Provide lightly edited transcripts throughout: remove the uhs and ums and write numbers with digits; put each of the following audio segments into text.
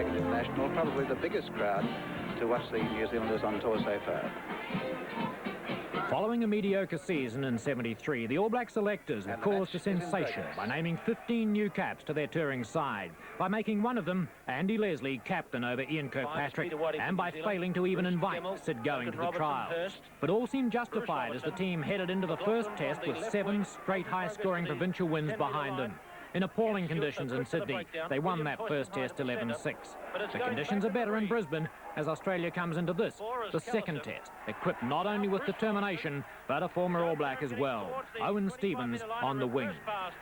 second international, probably the biggest crowd to watch the New Zealanders on tour so far. Following a mediocre season in '73, the All Black selectors have caused a sensation by naming 15 new caps to their touring side, by making one of them, Andy Leslie, captain over Ian Kirkpatrick, and by failing to even invite Sid Going to the trials. But all seemed justified as the team headed into the first test with 7 straight high-scoring provincial wins behind them. In appalling conditions in Sydney, they won that first test 11-6. The conditions are better in Brisbane as Australia comes into this, the second test, equipped not only with determination, but a former All Black as well, Owen Stevens on the wing.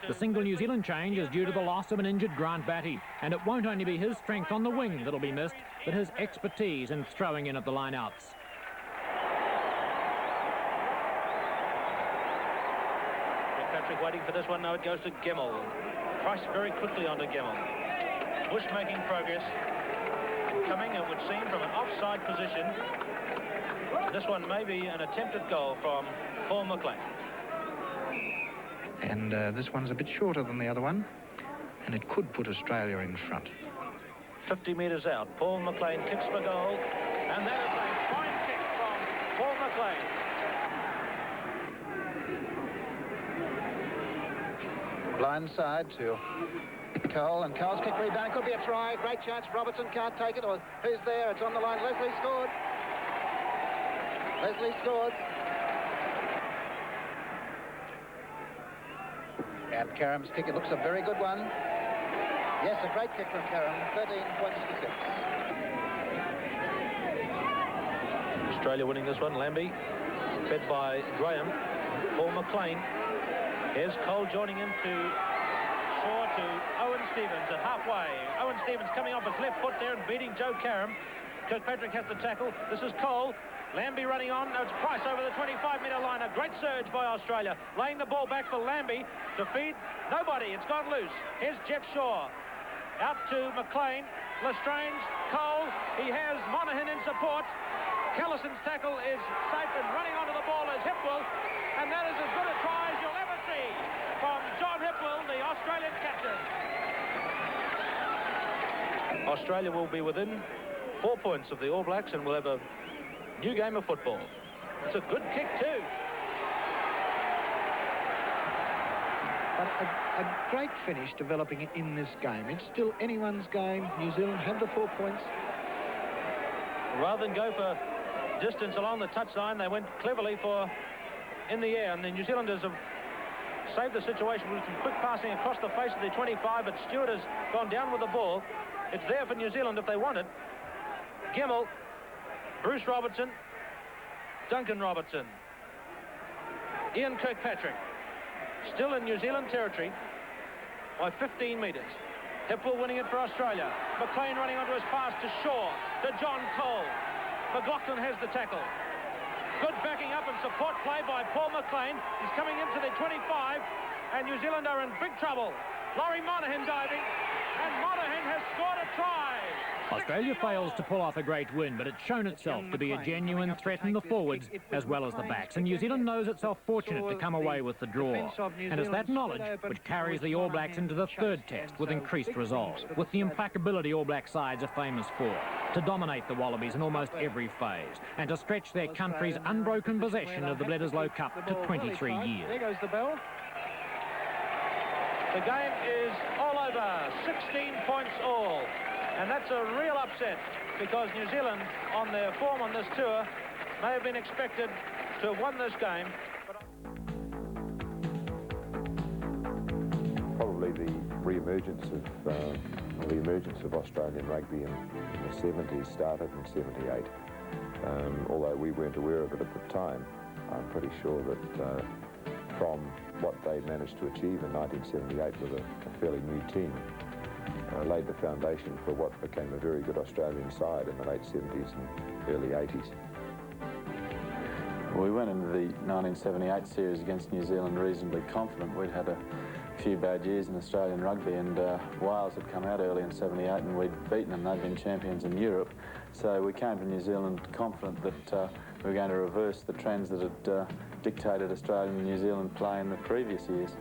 The single New Zealand change is due to the loss of an injured Grant Batty, and it won't only be his strength on the wing that'll be missed, but his expertise in throwing in at the line-outs. Patrick waiting for this one. Now it goes to Gemmell. Price very quickly onto Gemmell. Bush making progress. Coming, it would seem, from an offside position. This one may be an attempted goal from Paul McLean. And this one's a bit shorter than the other one, and it could put Australia in front. 50 metres out. Paul McLean kicks for goal, and that is a fine kick from Paul McLean. Blind side to Cole, and Cole's kick rebound. It could be a try. Great chance. Robertson can't take it. Or who's there? It's on the line. Leslie scored. Leslie scored. And Karam's kick, it looks a very good one. Yes, a great kick from Karam. 13 points to 6. Australia winning this one. Lambie, fed by Graham. Paul McLean. Here's Cole joining him to Shaw to Owen Stevens at halfway. Owen Stevens coming off his left foot there and beating Joe Karam. Kirkpatrick has the tackle. This is Cole. Lambie running on. Now it's Price over the 25-metre line. A great surge by Australia. Laying the ball back for Lambie to feed. Nobody. It's gone loose. Here's Jeff Shaw. Out to McLean. Lestrange. Cole. He has Monaghan in support. Callison's tackle is safe, and running onto the ball is Hipwell. And that is as good a try as you'll ever see from John Hipwell, the Australian captain. Australia will be within 4 points of the All Blacks and will have a new game of football. It's a good kick too. But a great finish developing in this game. It's still anyone's game. New Zealand have the 4 points. Rather than go for distance along the touchline, they went cleverly for in the air, and the New Zealanders have saved the situation with some quick passing across the face of the 25, but Stewart has gone down with the ball. It's there for New Zealand if they want it. Gemmell, Bruce Robertson, Duncan Robertson, Ian Kirkpatrick, still in New Zealand territory by 15 metres. Hipwell winning it for Australia. McLean running onto his pass to Shaw, to John Cole. McLaughlin has the tackle. Good backing up and support play by Paul McLean. He's coming into the 25, and New Zealand are in big trouble. Laurie Monaghan diving, and Monaghan has scored a try. Australia fails to pull off a great win, but it's shown itself to be a genuine threat in the forwards as well as the backs, and New Zealand knows itself fortunate to come away with the draw. And it's that knowledge which carries the All Blacks into the third test with increased resolve, with the implacability All Black sides are famous for, to dominate the Wallabies in almost every phase, and to stretch their country's unbroken possession of the Bledisloe Cup to 23 years. There goes the bell. The game is all over, 16 points all. And that's a real upset because New Zealand, on their form on this tour, may have been expected to have won this game. Probably the re-emergence of Australian rugby in the 70s started in 78. Although we weren't aware of it at the time, I'm pretty sure that from what they managed to achieve in 1978 with a fairly new team, laid the foundation for what became a very good Australian side in the late 70s and early 80s. We went into the 1978 series against New Zealand reasonably confident. We'd had a few bad years in Australian rugby, and Wales had come out early in 78 and we'd beaten them. They'd been champions in Europe. So we came to New Zealand confident that we were going to reverse the trends that had dictated Australian and New Zealand play in the previous years.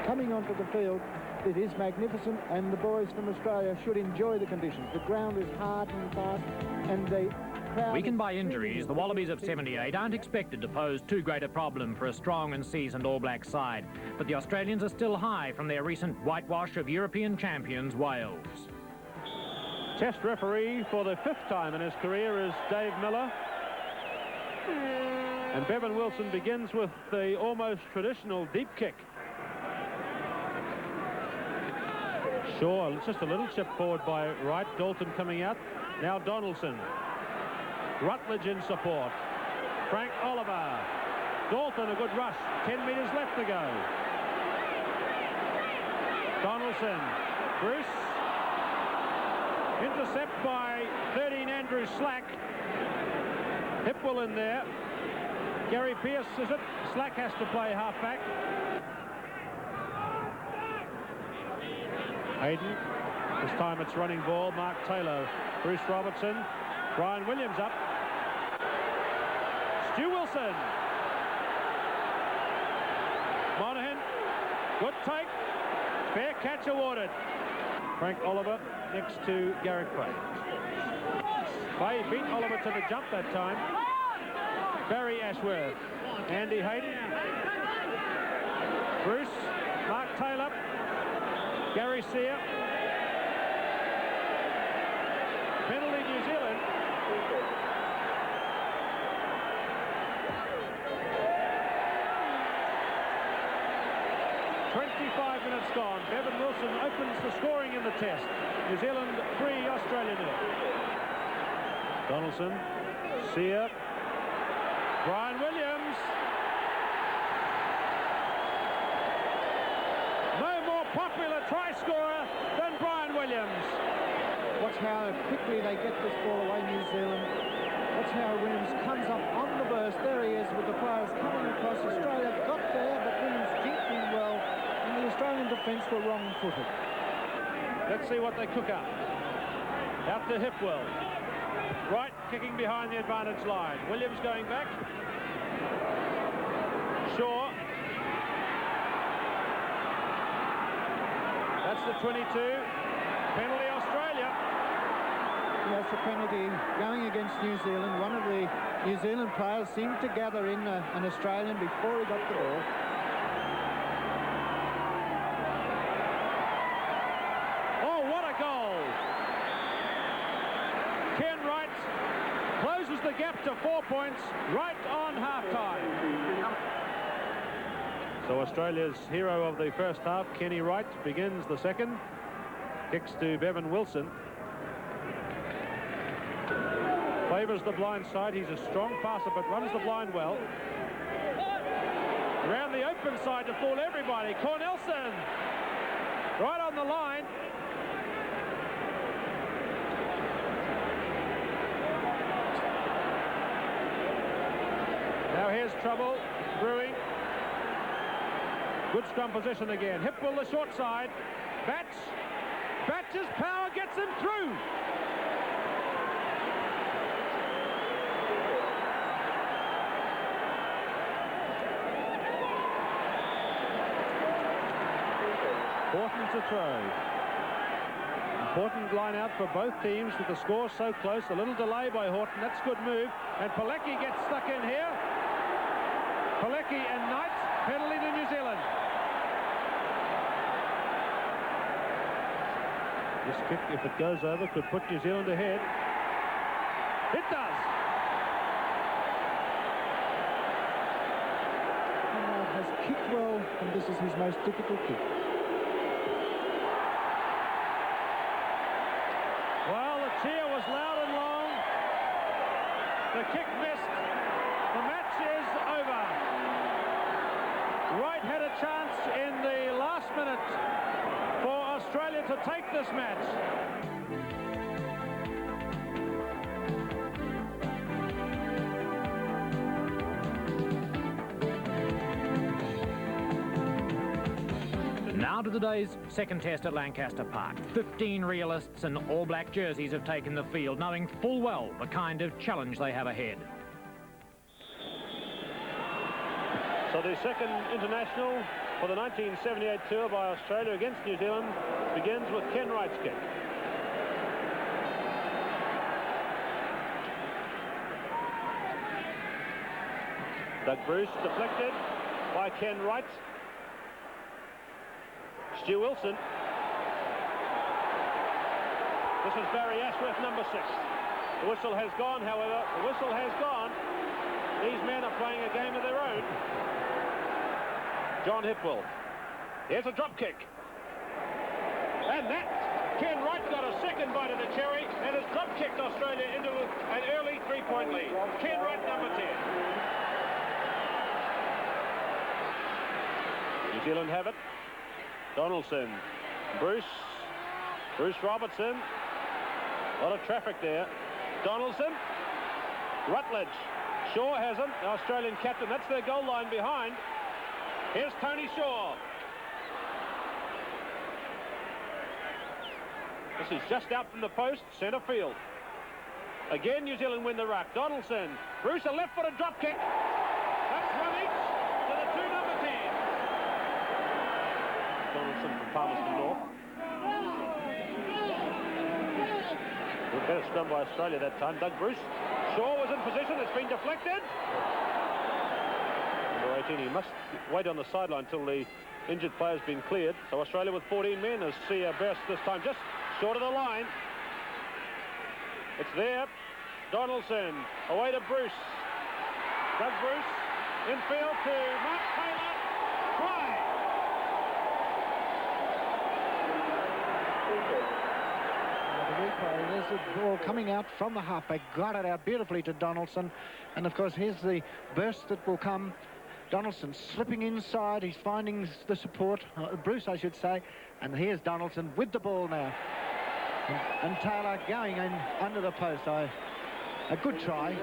Coming onto the field It is magnificent, and the boys from Australia should enjoy the conditions. The ground is hard and fast, and the crowd... Weakened by injuries, the Wallabies of 78 aren't expected to pose too great a problem for a strong and seasoned All Black side. But the Australians are still high from their recent whitewash of European champions, Wales. Test referee for the 5th time in his career is Dave Miller. And Bevan Wilson begins with the almost traditional deep kick. Shaw, it's just a little chip forward by Wright. Dalton coming out. Now Donaldson. Rutledge in support. Frank Oliver. Dalton, a good rush. 10 metres left to go. Donaldson. Bruce. Intercept by 13 Andrew Slack. Hipwell in there. Gary Pearce is it. Slack has to play halfback. Hayden. This time it's running ball. Mark Taylor. Bruce Robertson. Brian Williams up. Stu Wilson. Monaghan. Good take. Fair catch awarded. Frank Oliver next to Garrett Clay. Clay beat Oliver to the jump that time. Barry Ashworth. Andy Hayden. Bruce. Mark Taylor. Gary Sear. Penalty New Zealand. "25 minutes gone. Bevan Wilson opens the scoring in the test. New Zealand 3, Australia 0. Donaldson, Sear, Brian Williams. No more popular try scorer than Brian Williams. Watch how quickly they get this ball away, New Zealand. Watch how Williams comes up on the burst. There he is with the players coming across. Australia got there, but Williams jinked in well, and the Australian defence were wrong-footed. Let's see what they cook up. Out to Hipwell. Wright kicking behind the advantage line. Williams going back. Shaw. That's the 22. Penalty Australia. Yes, a penalty going against New Zealand. One of the New Zealand players seemed to gather in an Australian before he got the ball. Oh, what a goal! Ken Wright closes the gap to 4 points right on half-time. So Australia's hero of the first half, Kenny Wright, begins the second. Kicks to Bevan Wilson. Favours the blind side. He's a strong passer, but runs the blind well. Around the open side to fool everybody. Cornelson. Right on the line. Now here's trouble brewing. Good scrum position again. Hipwell the short side. Batch. Batch's power gets him through. Horton to throw. Important line out for both teams with the score so close. A little delay by Horton. That's a good move. And Pilecki gets stuck in here. Pilecki and Knight. Penalty to New Zealand. This kick, if it goes over, could put New Zealand ahead. It does. Has kicked well, and this is his most difficult kick. Well, the cheer was loud and long. The kick missed. The match is over. Wright had a chance in the last minute for Australia to take this match. Now to today's second test at Lancaster Park. 15 realists in All Black jerseys have taken the field, knowing full well the kind of challenge they have ahead. So the second international for the 1978 tour by Australia against New Zealand begins with Ken Wright's kick. Doug Bruce deflected by Ken Wright. Stu Wilson. This is Barry Ashworth, number 6. The whistle has gone, however. The whistle has gone. These men are playing a game of their own. John Hipwell. Here's a drop kick. And that, Ken Wright got a second bite of the cherry and has drop kicked Australia into an early 3-point lead. Ken Wright, number 10. New Zealand have it. Donaldson. Bruce Robertson. A lot of traffic there. Donaldson. Rutledge. Shaw has him, the Australian captain. That's their goal line behind. Here's Tony Shaw. This is just out from the post, centre field. Again, New Zealand win the ruck. Donaldson. Bruce, a left-footed drop kick. That's one each to the 2 number 10. Donaldson from Palmerston North. A better scrum by Australia that time. Doug Bruce. Shaw was in position. It's been deflected. Number 18, he must wait on the sideline until the injured player's been cleared. So Australia with 14 men as Sia bursts this time just short of the line. It's there. Donaldson away to Bruce. Doug Bruce infield to Mark Taylor. Try. There's the ball coming out from the halfback. Got it out beautifully to Donaldson. And of course, here's the burst that will come. Donaldson slipping inside. He's finding the support. Bruce, I should say. And here's Donaldson with the ball now. And Taylor going in under the post. A good try.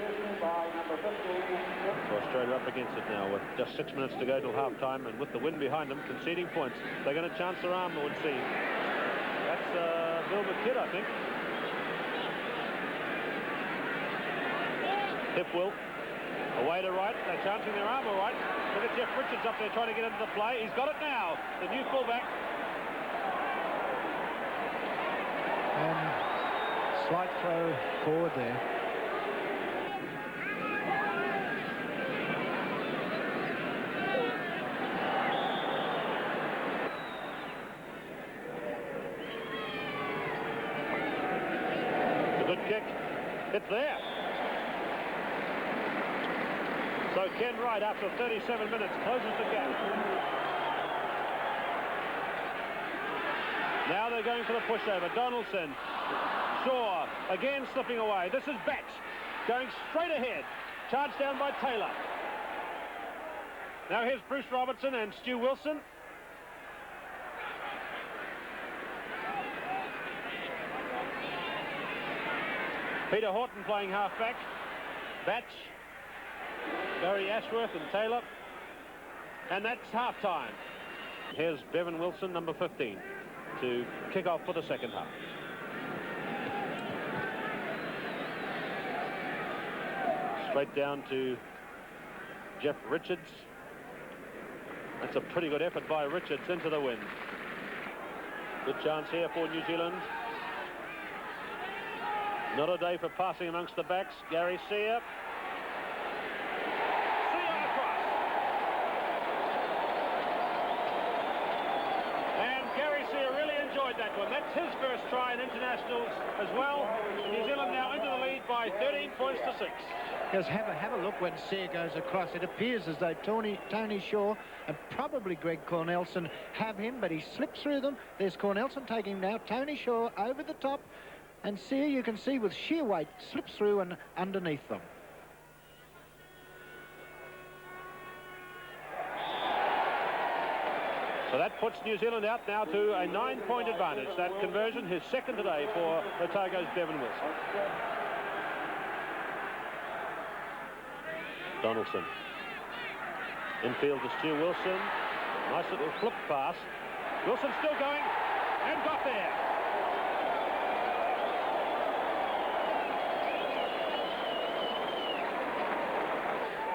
So Australia up against it now with just 6 minutes to go till half-time, and with the wind behind them, conceding points. They're going to chance their arm, it would seem. That's Bill McKidd, I think. Hipwell, away to right. They're chancing their arm all right. Look at Jeff Richards up there trying to get into the play. He's got it now. The new fullback. And slight throw forward there. It's a good kick. It's there. So Ken Wright, after 37 minutes, closes the gap. Now they're going for the pushover. Donaldson. Shaw again slipping away. This is Batch going straight ahead. Charged down by Taylor. Now here's Bruce Robertson and Stu Wilson. Peter Horton playing halfback. Batch. Barry Ashworth and Taylor. And that's half-time. Here's Bevan Wilson, number 15, to kick off for the second half. Straight down to Jeff Richards. That's a pretty good effort by Richards into the wind. Good chance here for New Zealand. Not a day for passing amongst the backs. Gary Sear. That one. That's his first try in internationals as well. New Zealand now into the lead by 13 points to 6. Just have a look when Sear goes across. It appears as though Tony Shaw and probably Greg Cornelson have him, but he slips through them. There's Cornelson taking him now. Tony Shaw over the top, and Sear, you can see with sheer weight, slips through and underneath them. So that puts New Zealand out now to a 9-point advantage. That conversion, his second today for Otago's Bevan Wilson. Donaldson. Infield to Stu Wilson. Nice little flip pass. Wilson still going and got there.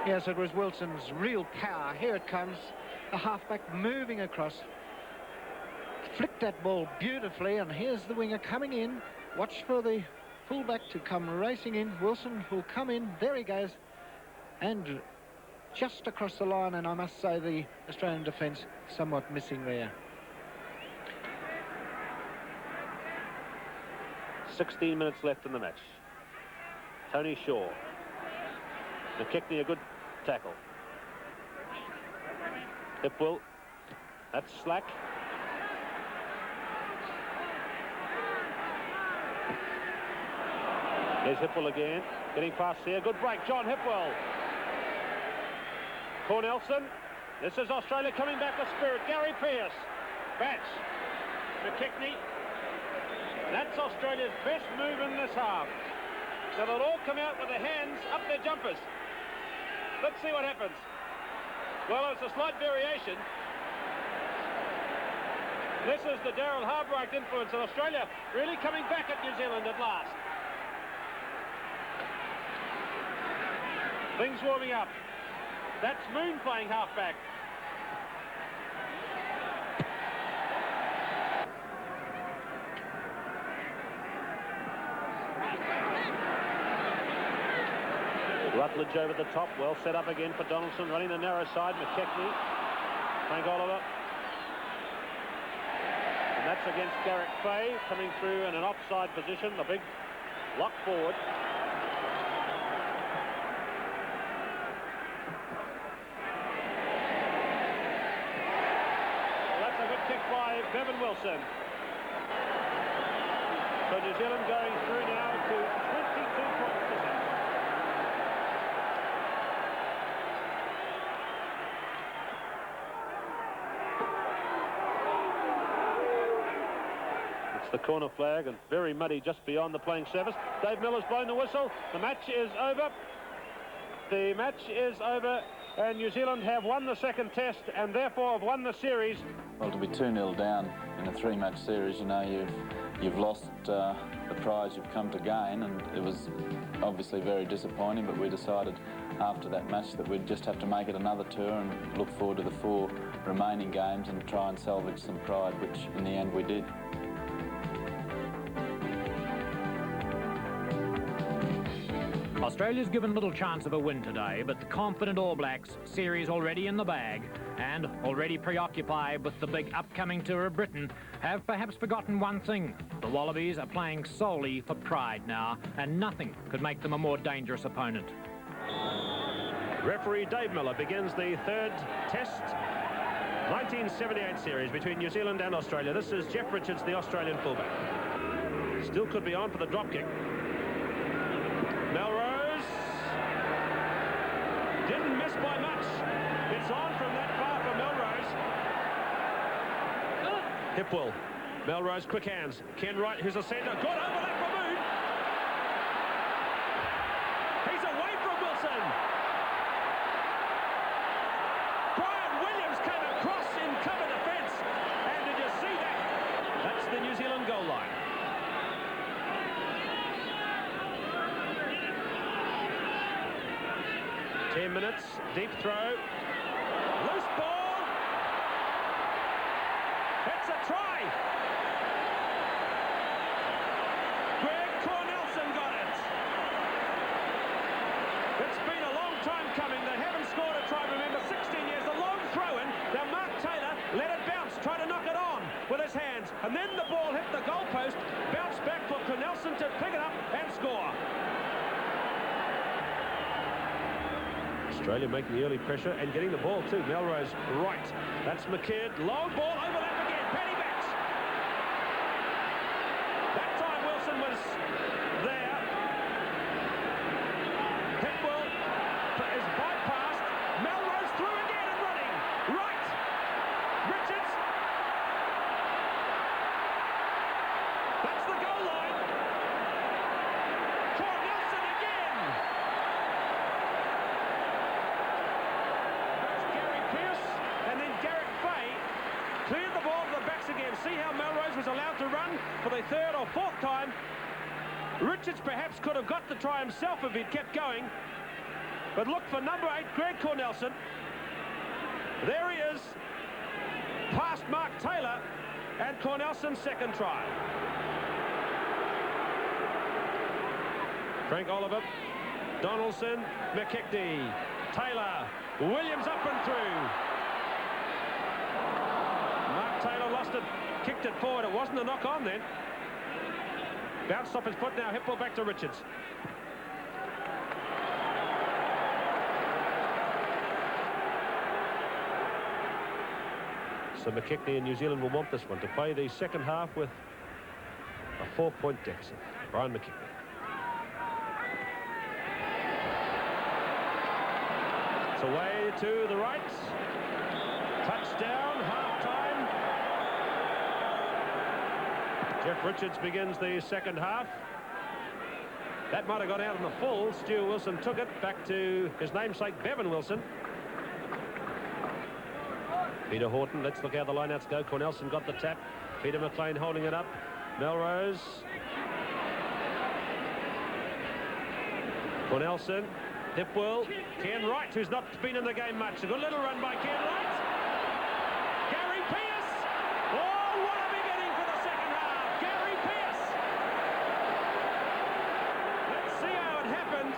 Yes, it was Wilson's real power. Here it comes. The halfback moving across. Flicked that ball beautifully, and here's the winger coming in. Watch for the fullback to come racing in. Wilson will come in. There he goes. And just across the line, and I must say the Australian defence somewhat missing there. 16 minutes left in the match. Tony Shaw. McKechnie, a good tackle. Hipwell. That's slack. There's Hipwell again. Getting past here. Good break. John Hipwell. Cornelson. This is Australia coming back with spirit. Gary Pearce. Batch. McKechnie. That's Australia's best move in this half. So they'll all come out with their hands up their jumpers. Let's see what happens. Well, it's a slight variation. This is the Daryl Harbright influence of Australia really coming back at New Zealand at last. Things warming up. That's Moon playing halfback. Rutledge over the top, well set up again for Donaldson, running the narrow side. McKechnie, Frank Oliver, and that's against Garrick Fay, coming through in an offside position, the big lock forward. Well, that's a good kick by Bevan Wilson. So New Zealand going through now to 22 points. The corner flag, and very muddy just beyond the playing surface. Dave Miller's blown the whistle. The match is over. The match is over, and New Zealand have won the second test and therefore have won the series. Well, to be 2-0 down in a 3-match series, you know, you've lost the prize you've come to gain, and it was obviously very disappointing, but we decided after that match that we'd just have to make it another tour and look forward to the 4 remaining games and try and salvage some pride, which in the end we did. Australia's given little chance of a win today, but the confident All Blacks, series already in the bag and already preoccupied with the big upcoming tour of Britain, have perhaps forgotten one thing. The Wallabies are playing solely for pride now, and nothing could make them a more dangerous opponent. Referee Dave Miller begins the third test 1978 series between New Zealand and Australia. This is Jeff Richards, the Australian fullback. Still could be on for the drop kick. Melrose didn't miss by much. It's on from that far for Melrose. Hipwell. Melrose, quick hands. Ken Wright, who's a centre. Good overlap for Moon. He's away from Wilson. Brian Williams came across in cover defence. And did you see that? That's the New Zealand goal line. Ten minutes, deep throw, loose ball, it's a try. Greg Cornelson got it. It's been a long time coming. They haven't scored a try, remember, 16 years, a long throw in. Now Mark Taylor let it bounce, try to knock it on with his hands, and then the ball hit the goalpost, bounced back for Cornelson to pick it up and score. Australia making the early pressure and getting the ball too. Melrose right. That's McKeard. Long ball, overlap again. Paddy backs. That time Wilson was there. Hipwell is bypassed. Melrose through again and running. Right. Richards. That's the goal line. Cornelson again. And then Garrick Fay cleared the ball to the backs again. See how Melrose was allowed to run for the third or fourth time. Richards perhaps could have got the try himself if he'd kept going. But look for number 8, Greg Cornelson. There he is, past Mark Taylor, and Cornelson's second try. Frank Oliver, Donaldson, McKechnie, Taylor, Williams up and through. Mark Taylor lost it, kicked it forward. It wasn't a knock on then. Bounced off his foot now, hip ball back to Richards. So McKechnie and New Zealand will want this one to play the second half with a 4-point deficit. Brian McKechnie. It's away to the right. Touchdown, half-time. Jeff Richards begins the second half. That might have gone out in the full. Stuart Wilson took it back to his namesake, Bevan Wilson. Peter Horton, let's look how the lineouts go. Cornelson got the tap. Peter McLean holding it up. Melrose. Cornelson. Hipwell. Ken Wright, who's not been in the game much. A good little run by Ken Wright. Gary Pearce. Oh, what a beginning for the second half. Gary Pearce. Let's see how it happened.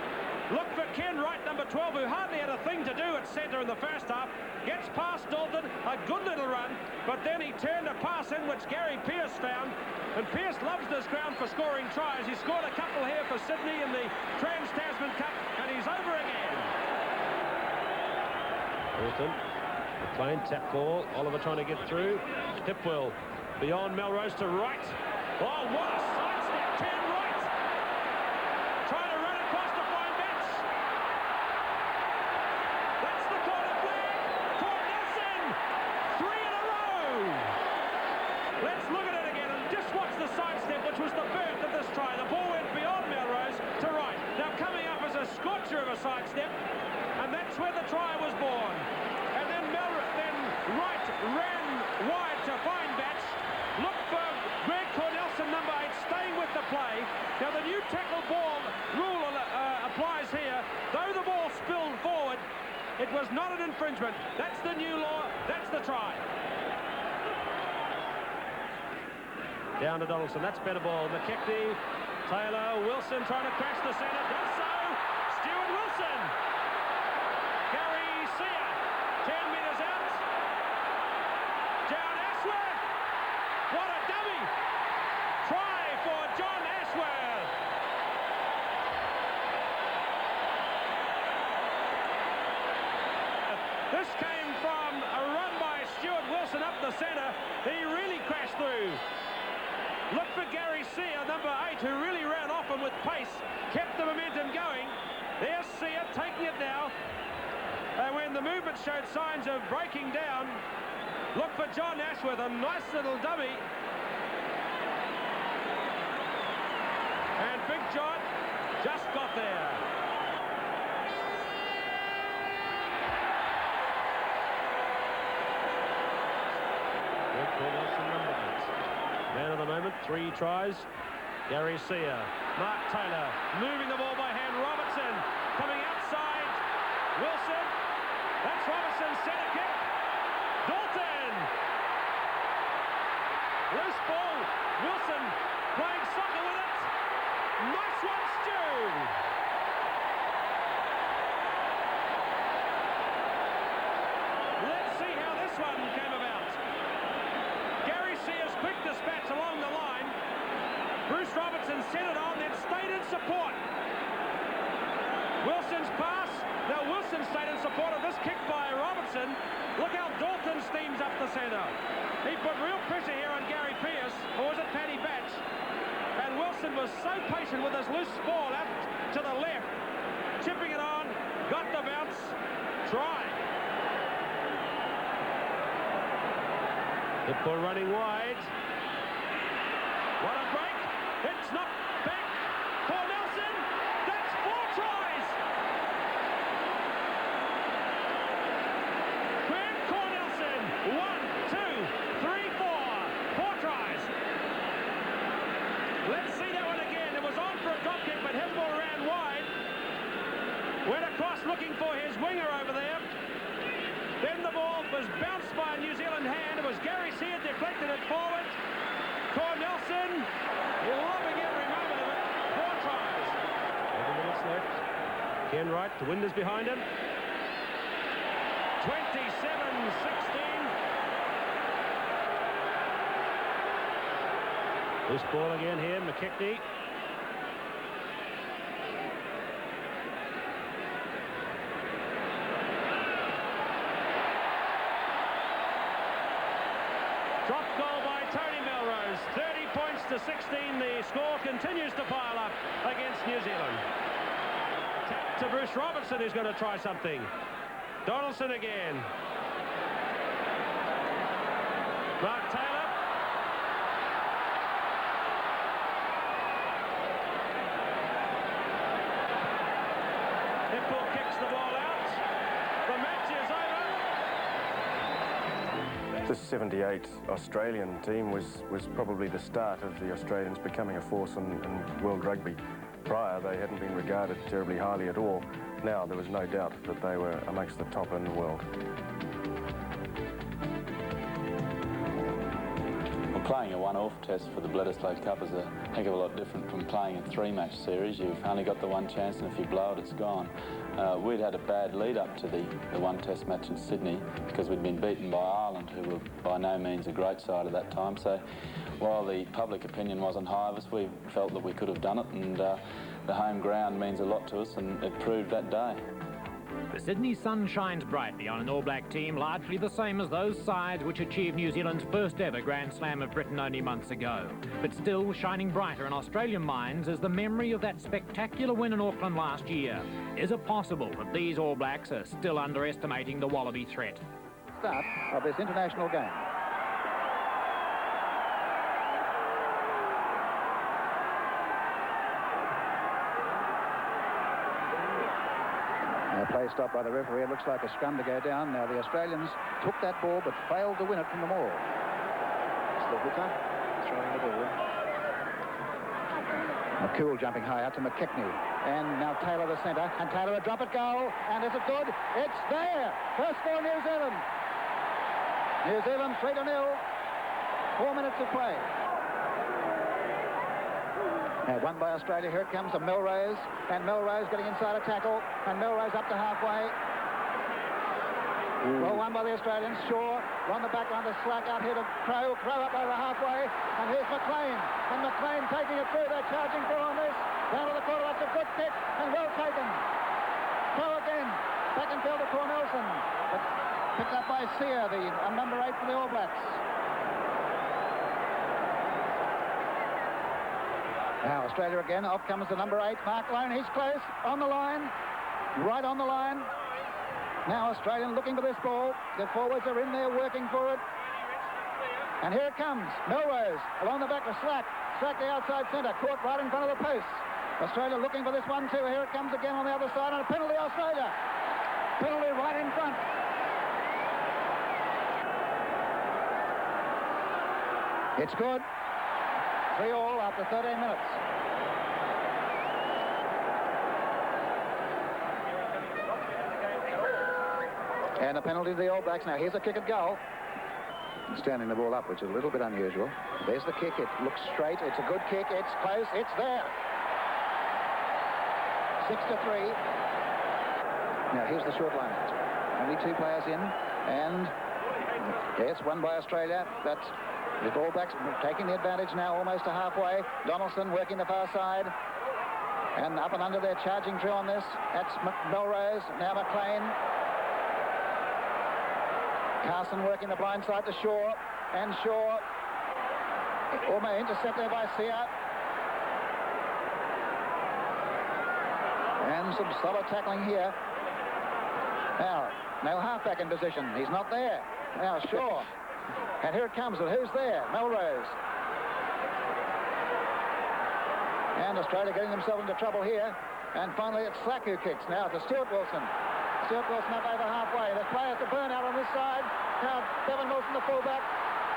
Look for Ken Wright, number 12, who hardly had a thing to do at centre in the first half. Gets past Dalton, a good little run, but then he turned a pass in which Gary Pearce found. And Pearce loves this ground for scoring tries. He scored a couple here for Sydney in the Trans-Tasman Cup, and he's over again. Dalton, McLean, tap ball. Oliver trying to get through. Hipwell beyond Melrose to Wright. Oh, what a sidestep. Ken Wright trying to run across the fine bench. That's the corner flag. Cornelson, 3 in a row. Let's look at it again and just watch the sidestep, which was the birth of this try. The ball went beyond Melrose to Wright. Now coming up as a scorcher of a sidestep, and that's where the try was born. And then Wright ran wide to find Batch. Look for Greg Cornelson, number 8, staying with the play. Now the new tackle ball rule applies here. Though the ball spilled forward, it was not an infringement. That's the new law. That's the try. Down to Donaldson. That's better ball. McKechnie, Taylor, Wilson trying to crash the centre. Does so. Stuart Wilson. Gary Sear. 10 metres out. John Ashworth. What a dummy. Try for John Ashworth. This came from a run by Stuart Wilson up the centre. He really crashed through. Look for Gary Sear, number 8, who really ran off and with pace kept the momentum going. There's Sear taking it now. And when the movement showed signs of breaking down, look for John Ashworth, a nice little dummy. And Big John just got there. Greg Cornelson, number 8. Man of the moment, 3 tries. Gary Sear, Mark Taylor, moving the ball by hand. Robertson coming outside. Wilson, that's Robertson's centre kick. Dalton. Loose ball. Wilson playing soccer with it. Nice one, Stu. Let's see how this one came about. Gary Sear's quick dispatch along the line. Bruce Robertson sent it on, then stayed in support. Wilson's pass. Now Wilson stayed in support of this kick by Robertson. Look how Dalton steams up the centre. He put real pressure here on Gary Pearce, or was it Paddy Batch? And Wilson was so patient with his loose ball out to the left. Chipping it on, got the bounce, try. The ball running wide. What a break. It's not back. Cornelson, that's 4 tries. Greg Cornelson, 1, 2, 3, 4. 4 tries. Let's see that one again. It was on for a drop kick, but his ball ran wide. Went across looking for his winger over there. Then the ball was bounced by a New Zealand hand. It was Gary Sear deflected it forward. Cornelson loving every moment of it. 4 tries. 7 minutes left. Ken Wright, the wind is behind him. 27-16. This ball again here, McKechnie. Drop goal by Tony Melrose. 30 points to 16. The score continues to pile up against New Zealand. Tap to Bruce Robertson, who's going to try something. Donaldson again. Mark Taylor. Hipple kicks the ball out. The match is over. The 78 Australian team was probably the start of the Australians becoming a force in world rugby. Prior, they hadn't been regarded terribly highly at all. Now, there was no doubt that they were amongst the top in the world. Well, playing a one-off test for the Bledisloe Cup is a heck of a lot different from playing a 3-match series. You've only got the one chance, and if you blow it, it's gone. We'd had a bad lead-up to the one test match in Sydney because we'd been beaten by Ireland, who were by no means a great side at that time. So while the public opinion wasn't high of us, we felt that we could have done it, and the home ground means a lot to us, and it proved that day. The Sydney sun shines brightly on an All Black team largely the same as those sides which achieved New Zealand's first ever Grand Slam of Britain only months ago. But still shining brighter in Australian minds is the memory of that spectacular win in Auckland last year. Is it possible that these All Blacks are still underestimating the Wallaby threat? Start of this international game. Play stopped by the referee. It looks like a scrum to go down. Now the Australians took that ball but failed to win it from the maul. It's the hooker throwing the ball. McCool jumping high out to McKechnie. And now Taylor the centre. And Taylor a drop at goal. And is it good? It's there. First for New Zealand. New Zealand 3-0. 4 minutes of play. Won by Australia. Here it comes to Melrose, and Melrose getting inside a tackle, and Melrose up to halfway. Well won by the Australians. Shaw on the back line to Slack out here to Crow. Crow up over halfway, and here's McLean. And McLean taking it through. They're charging through on this. Down to the corner. That's a good kick, and well taken. Crow again. Back and field to Cornelson. But picked up by Sear, the number 8 for the All Blacks. Now Australia again, off comes the number 8, Mark Lone. He's close, on the line, right on the line. Now Australian looking for this ball. The forwards are in there working for it. And here it comes, Melrose along the back of Slack. Slack the outside centre, caught right in front of the post. Australia looking for this one too. Here it comes again on the other side, and a penalty Australia. Penalty right in front. It's good. 3-3 after 13 minutes. And a penalty to the All Blacks. Now here's a kick at goal. Standing the ball up, which is a little bit unusual. There's the kick. It looks straight. It's a good kick. It's close. It's there. 6-3. Now here's the short line. Only 2 players in. And yes, won by Australia. That's the All Blacks taking the advantage now, almost to halfway. Donaldson working the far side. And up and under there, charging through on this. That's Melrose. Now McLean. Carson working the blind side to Shaw. And Shaw almost intercepted by Sear. And some solid tackling here. Now, no halfback in position. He's not there. Now Shaw. And here it comes, and who's there? Melrose. And Australia getting themselves into trouble here. And finally it's Slack who kicks now to Stuart Wilson. Stuart Wilson up over halfway. There's players to burn out on this side. Now Devon Wilson, the fullback.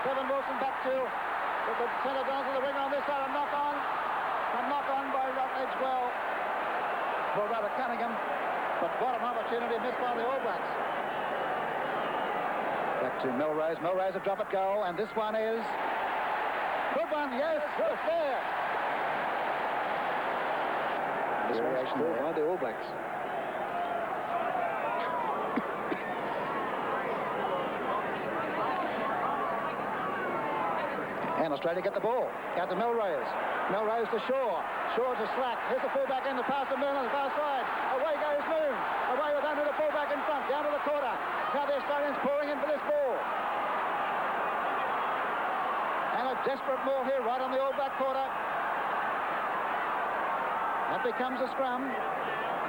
Devon Wilson back to the centre down to the winger on this side. A knock on. A knock on by Rutledge. Well, rather Cunningham. But what an opportunity missed by the All Blacks. Back to Melrose. Melrose a drop at goal, and this one is... Good one, yes, it's there. This variation there by the All Blacks. And Australia get the ball. Out to Melrose. Melrose to Shaw. Shaw to Slack. Here's the fullback in the pass to Moon on the far side. Away goes Moon. Away with only the fullback in front. Down to the quarter. Now the Australians pouring in for this ball. And a desperate ball here right on the All Black quarter. That becomes a scrum.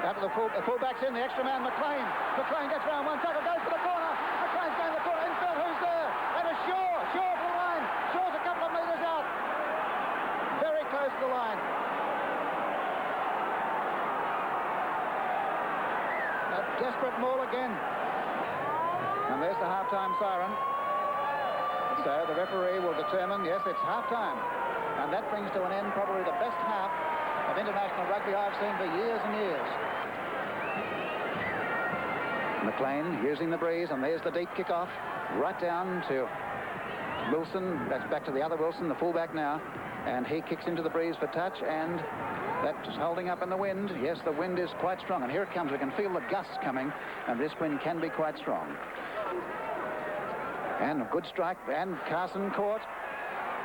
Out to the fullback's in. The extra man, McLean. McLean gets round one tackle. Goes for the corner. McLean's going to the corner. Infield, who's there? And it's Shaw. Shaw for the line. Shaw's a couple of metres out. Very close to the line. A desperate maul again. And there's the half-time siren. So the referee will determine, yes, it's half-time. And that brings to an end probably the best half of international rugby I've seen for years and years. McLean using the breeze, and there's the deep kick-off. Right down to Wilson. That's back to the other Wilson, the fullback now. And he kicks into the breeze for touch, and that's holding up in the wind. Yes, the wind is quite strong, and here it comes. We can feel the gusts coming, and this wind can be quite strong. And a good strike, and Carson caught.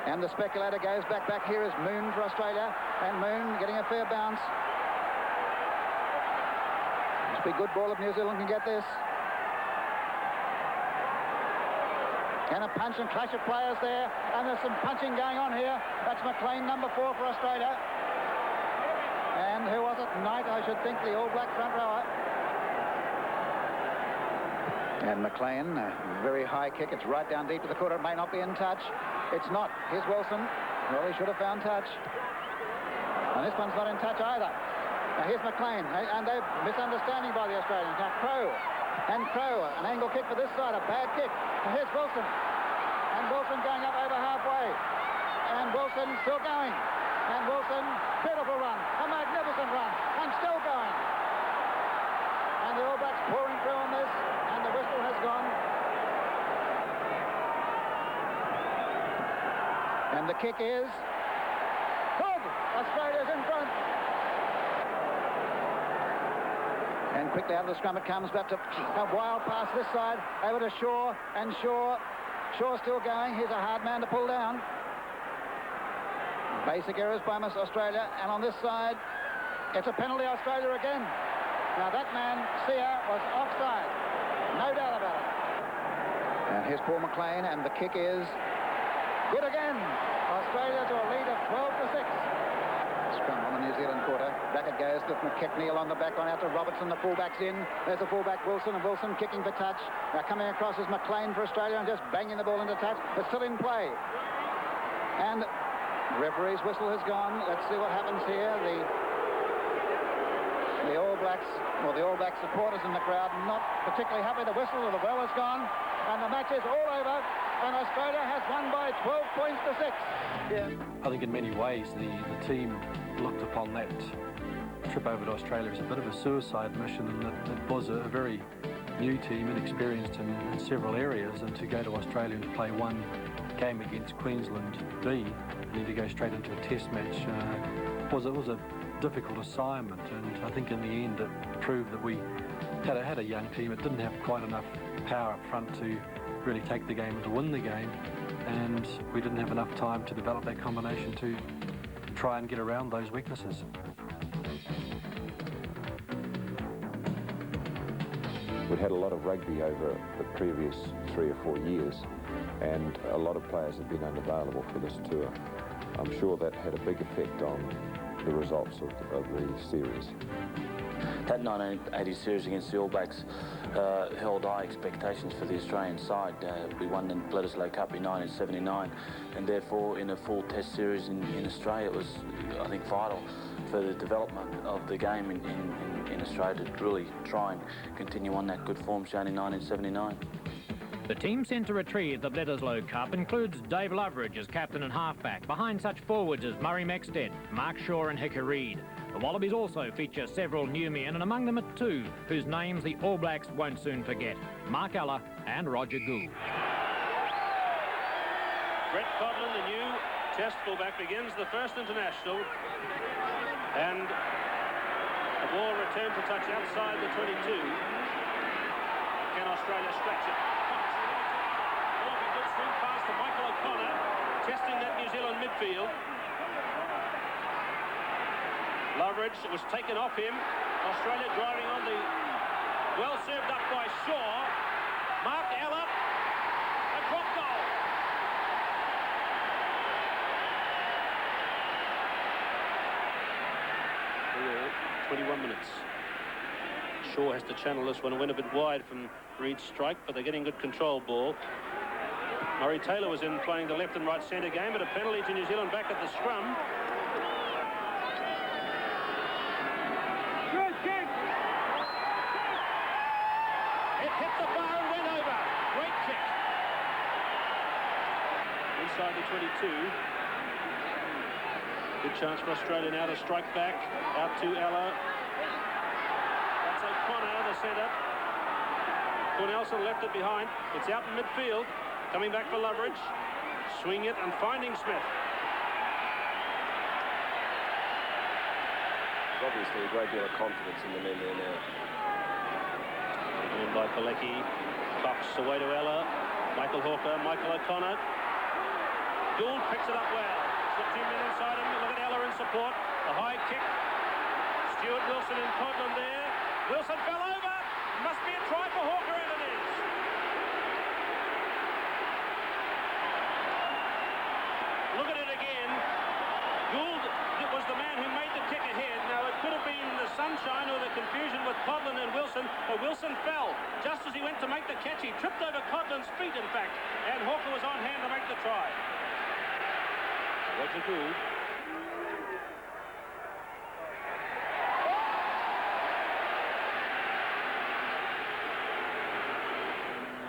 And the speculator goes back. Back here is Moon for Australia, and Moon getting a fair bounce. Must be good ball if New Zealand can get this. And a punch and clash of players there, and there's some punching going on here. That's McLean, number 4 for Australia. And who was it? Knight, I should think, the All Black front rower. And McLean, a very high kick. It's right down deep to the quarter. It may not be in touch. It's not. Here's Wilson. Well, he should have found touch. And this one's not in touch either. Now here's McLean, and they're misunderstanding by the Australians. Now Crow, and Crow, an angle kick for this side, a bad kick. And here's Wilson. And Wilson going up over halfway. And Wilson still going. And Wilson, beautiful run, a magnificent run, and still going. And the All Blacks pouring through on this, and the whistle has gone. And the kick is good. Australia's in front. And quickly out of the scrum it comes back to a wild pass this side, over to Shaw, and Shaw still going. Here's a hard man to pull down. Basic errors by Australia, and on this side, it's a penalty Australia again. Now that man, Sear, was offside. No doubt about it. And here's Paul McLean, and the kick is good again. Australia to a lead of 12-6. Scrum on the New Zealand quarter. Back it goes with McKechnie along the back line out to Robertson. The fullback's in. There's the fullback Wilson, and Wilson kicking for touch. Now coming across is McLean for Australia and just banging the ball into touch. It's still in play. And the referee's whistle has gone. Let's see what happens here. The All Blacks, or the All Black supporters in the crowd, not particularly happy. The whistle of the bell has gone, and the match is all over. And Australia has won by 12 points to 6. Yeah. I think in many ways the team looked upon that trip over to Australia as a bit of a suicide mission, and that it was a very new team, inexperienced in several areas, and to go to Australia and play one game against Queensland B and then to go straight into a test match was a difficult assignment. And I think in the end it proved that we had a young team. It didn't have quite enough power up front to really take the game and to win the game, and we didn't have enough time to develop that combination to try and get around those weaknesses. We'd had a lot of rugby over the previous 3 or 4 years, and a lot of players had been unavailable for this tour. I'm sure that had a big effect on the results of the series. That 1980 series against the All Blacks held high expectations for the Australian side. We won the Bledisloe Cup in 1979, and therefore in a full test series in Australia it was, I think, vital for the development of the game in Australia to really try and continue on that good form shown in 1979. The team sent to retrieve the Bledisloe Cup includes Dave Loveridge as captain and halfback, behind such forwards as Murray Mexted, Mark Shaw and Hickey Reid. The Wallabies also feature several new men, and among them are two whose names the All Blacks won't soon forget: Mark Ella and Roger Gould. Brett Codlin, the new Test fullback, begins the first international, and the ball returned to touch outside the 22. Can Australia stretch it? Oh, a good swing pass to Michael O'Connor, testing that New Zealand midfield. Loveridge was taken off him. Australia driving on the... Well served up by Shaw. Mark Ella. A drop goal. Yeah, 21 minutes. Shaw has to channel this one. It went a bit wide from Reed's strike, but they're getting good control ball. Murray Taylor was in playing the left and right centre game, but a penalty to New Zealand back at the scrum. It hit the bar and went over. Great kick. Inside the 22. Good chance for Australia now to strike back. Out to Ella. That's O'Connor, the centre. Cornelson left it behind. It's out in midfield. Coming back for Loveridge. Swing it and finding Smith. Obviously a great deal of confidence in the men there now. Taken in by Pilecki. Cox away to Ella. Michael Hawker, Michael O'Connor. Gould picks it up well. Slipped 2 men inside him. Look at Ella in support. The high kick. Stuart Wilson and Codlin there. Wilson fell over. Must be a try for Hawker, and it is. Look at it again. Gould was the man who made the kick ahead. Now, it could have been the sunshine or the confusion with Codlin and Wilson, but Wilson fell just as he went to make the catch. He tripped over Codlin's feet, in fact, and Hawker was on hand to make the try. Roger Gould.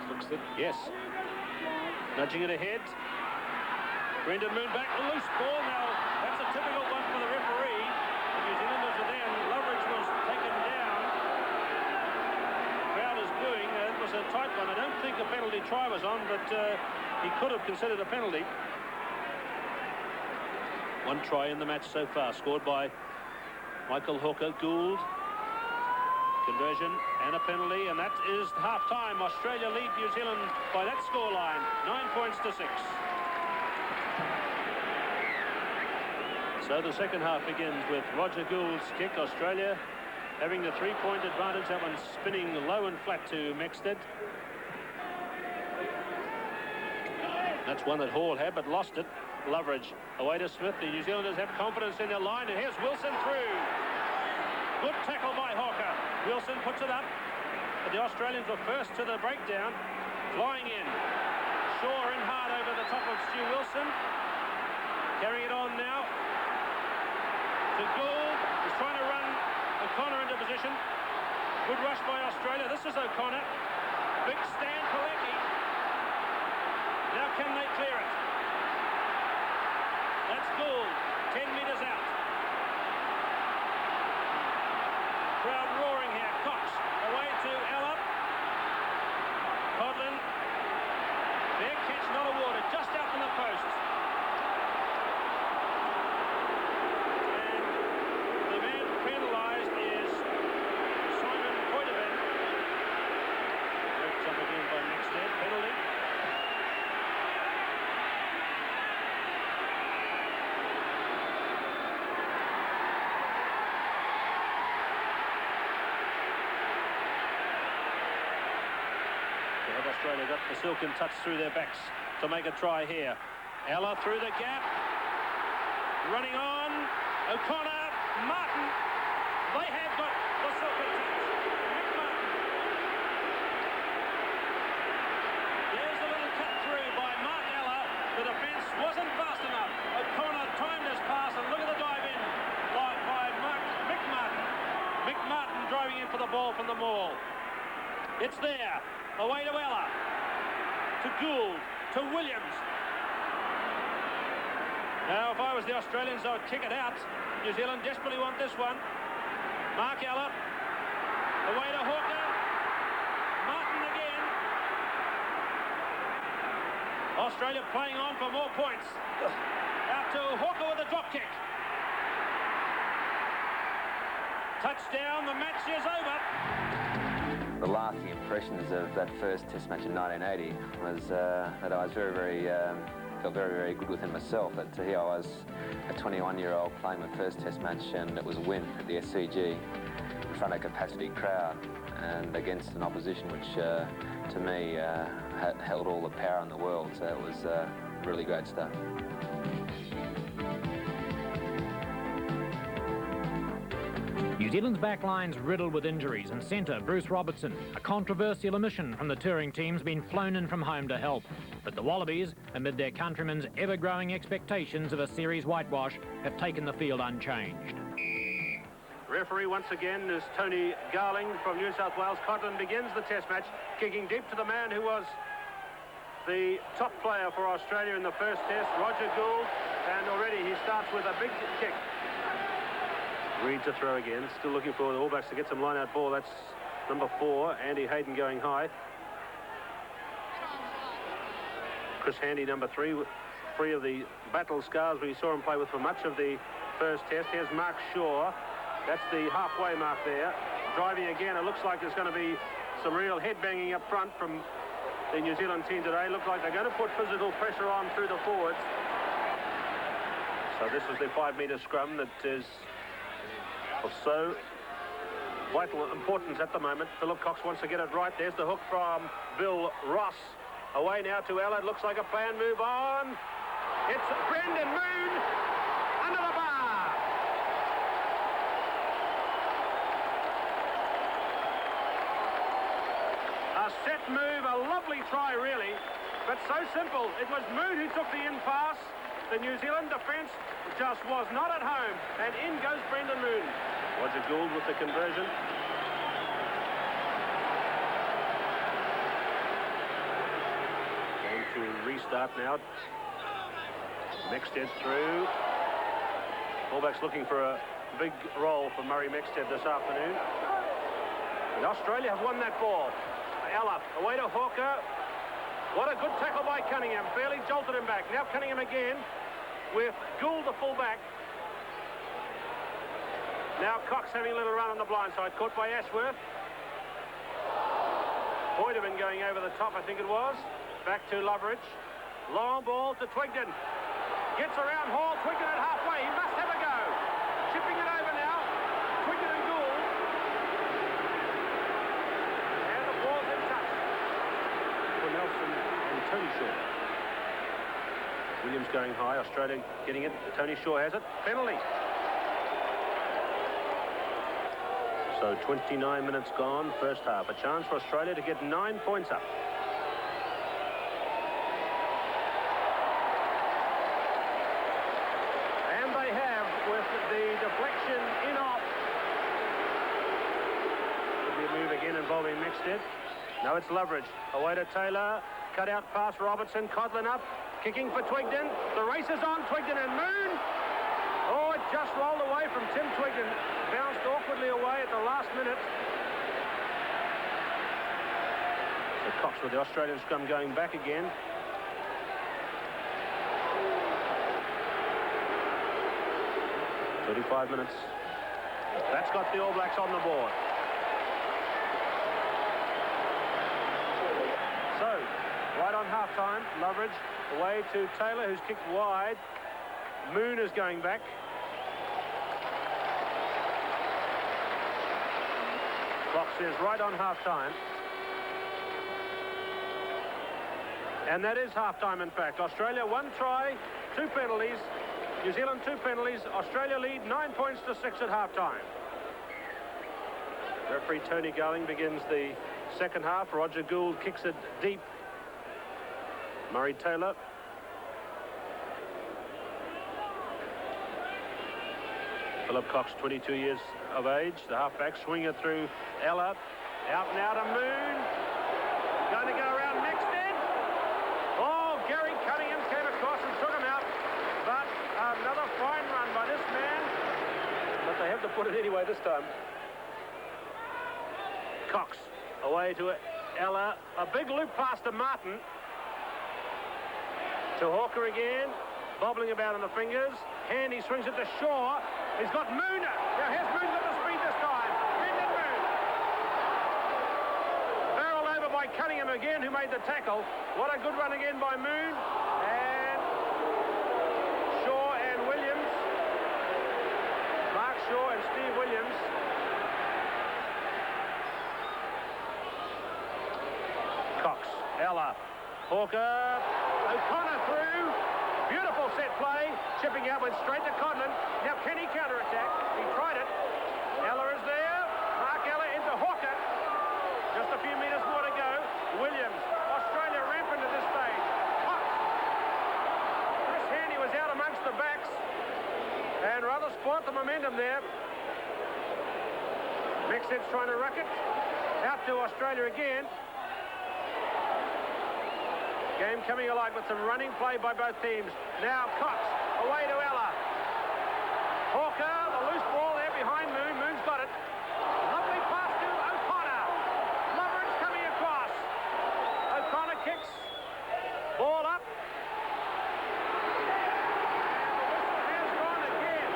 Looks it, yes. Nudging it ahead. Brendan Moon back, a loose ball now. That's a typical one for the referee. The New Zealanders are there, and Loveridge was taken down. The crowd is booing. It was a tight one. I don't think a penalty try was on, but he could have considered a penalty. One try in the match so far, scored by Michael Hawker. Gould. Conversion and a penalty, and that is half-time. Australia lead New Zealand by that scoreline, 9 points to 6. So the second half begins with Roger Gould's kick. Australia having the three-point advantage. That one spinning low and flat to Mexted. That's one that Hall had, but lost it. Loveridge away to Smith. The New Zealanders have confidence in their line, and here's Wilson through. Good tackle by Hawker. Wilson puts it up, but the Australians were first to the breakdown. Flying in. Shaw in hard over the top of Stu Wilson. Carrying it on now to Gould. He's trying to run O'Connor into position. Good rush by Australia. This is O'Connor. Big stand, Pilecki. Now can they clear it? That's Gould. 10 metres out. Crowd roaring here. Cox away to Ella. Codlin. Fair catch, not awarded. Just out from the post. And the man penalised is Simon Poitevin. Ripped up again by Mexted. Penalty. Australia got the silken touch through their backs to make a try here. Ella through the gap. Running on. O'Connor. Martin. They have got the silken touch. Mick Martin. There's a little cut through by Mark Ella. The defence wasn't fast enough. O'Connor timed his pass, and look at the dive in by Mick Martin. Mick Martin driving in for the ball from the maul. It's there. Away to Ella, to Gould, to Williams. Now, if I was the Australians, I would kick it out. New Zealand desperately want this one. Mark Ella. Away to Hawker. Martin again. Australia playing on for more points. Out to Hawker with a drop kick. Touchdown, the match is over. The lasting impressions of that first Test match in 1980 was that I was felt very good within myself. That here I was, a 21-year-old playing my first Test match, and it was a win at the SCG in front of a capacity crowd and against an opposition which, to me, held all the power in the world. So it was really great stuff. New Zealand's backline's riddled with injuries, and centre Bruce Robertson, a controversial omission from the touring team's been flown in from home to help. But the Wallabies, amid their countrymen's ever-growing expectations of a series whitewash, have taken the field unchanged. Referee once again is Tony Garling from New South Wales. Cotland begins the Test match, kicking deep to the man who was the top player for Australia in the first Test, Roger Gould, and already he starts with a big kick. Reid to throw again, still looking for the All Blacks to get some line-out ball. That's number 4, Andy Hayden going high. Chris Handy, number 3, free of the battle scars we saw him play with for much of the first Test. Here's Mark Shaw. That's the halfway mark there. Driving again, it looks like there's going to be some real head-banging up front from the New Zealand team today. Looks like they're going to put physical pressure on through the forwards. So this is the 5-metre scrum that is of so vital importance at the moment. Philip Cox wants to get it right. There's the hook from Bill Ross. Away now to Ella. It looks like a plan move on. It's Brendan Moon under the bar. A set move, a lovely try really, but so simple. It was Moon who took the in pass. The New Zealand defence just was not at home, and in goes Brendan Moon. Roger Gould with the conversion. Going to restart now. Mexted through. All Blacks looking for a big role for Murray Mexted this afternoon. And Australia have won that ball. Ella away to Hawker. What a good tackle by Cunningham. Fairly jolted him back. Now Cunningham again with Gould the fullback. Now Cox having a little run on the blind side. Caught by Ashworth. Boyderman going over the top, I think it was. Back to Loveridge. Long ball to Twigden. Gets around Hall. Twigden at halfway. He must have a go. Chipping it over now. Twigden and Gould. And the ball's in touch for Nelson and Tony Shaw. Williams going high. Australia getting it. Tony Shaw has it. Penalty. So 29 minutes gone, first half. A chance for Australia to get 9 points up. And they have with the deflection in off. Could be a move again involving Mexted. Now it's Loveridge. Away to Taylor. Cut out pass Robertson. Codlin up. Kicking for Twigden. The race is on. Twigden and Moon. Oh, it just rolled away from Tim Twigden. Bounced awkwardly away at the last minute. So Cox with the Australian scrum going back again. "35 minutes. That's got the All Blacks on the board. So, right on half-time, Loveridge away to Taylor, who's kicked wide. Moon is going back. Clock says right on half-time. And that is half-time, in fact. Australia 1 try, 2 penalties. New Zealand 2 penalties. Australia lead 9 points to 6 at half-time. Referee Tony Garling begins the second half. Roger Gould kicks it deep. Murray Taylor. Philip Cox, 22 years of age. The halfback swing it through Ella. Out now to Moon. Going to go around Mexted. Oh, Gary Cunningham came across and took him out. But a left-footed anyway this time. Cox away to Ella. A big loop pass to Martin. To Hawker again. Bobbling about on the fingers. Handy swings it to Shaw. He's got Moon. Now here's Moon got the speed this time. Brendan Moon. Barrel over by Cunningham again, who made the tackle. What a good run again by Moon. And Shaw and Williams. Mark Shaw and Steve Williams. Cox, Ella, Hawker, O'Connor through. Beautiful set play. Chipping out, went straight to Conlon. Now can he counter-attack? He tried it. Ella is there. Mark Ella into Hawker. Just a few metres more to go. Williams. Australia rampant at this stage. Cox. Chris Handy was out amongst the backs and rather spoilt the momentum there. Mixed's trying to ruck it. Out to Australia again. Game coming alive with some running play by both teams. Now Cox away to Ella. Hawker, the loose ball there behind Moon. Moon's got it. Lovely pass to O'Connor. Loveridge coming across. O'Connor kicks. Ball up. And the whistle has gone again.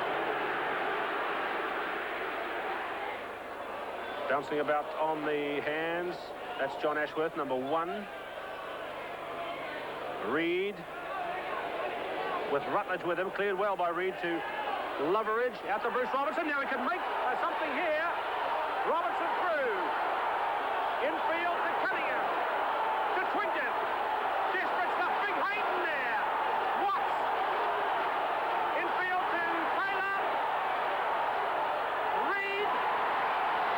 Bouncing about on the hands. That's John Ashworth, number 1. Reid with Rutledge with him, cleared well by Reid to Loveridge, out to Bruce Robertson. Now he can make something here. Robertson through. Infield to Cunningham. To Twington. Desperate stuff. Big Hayden there. Watts. Infield to Taylor. Reid.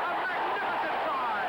A magnificent try.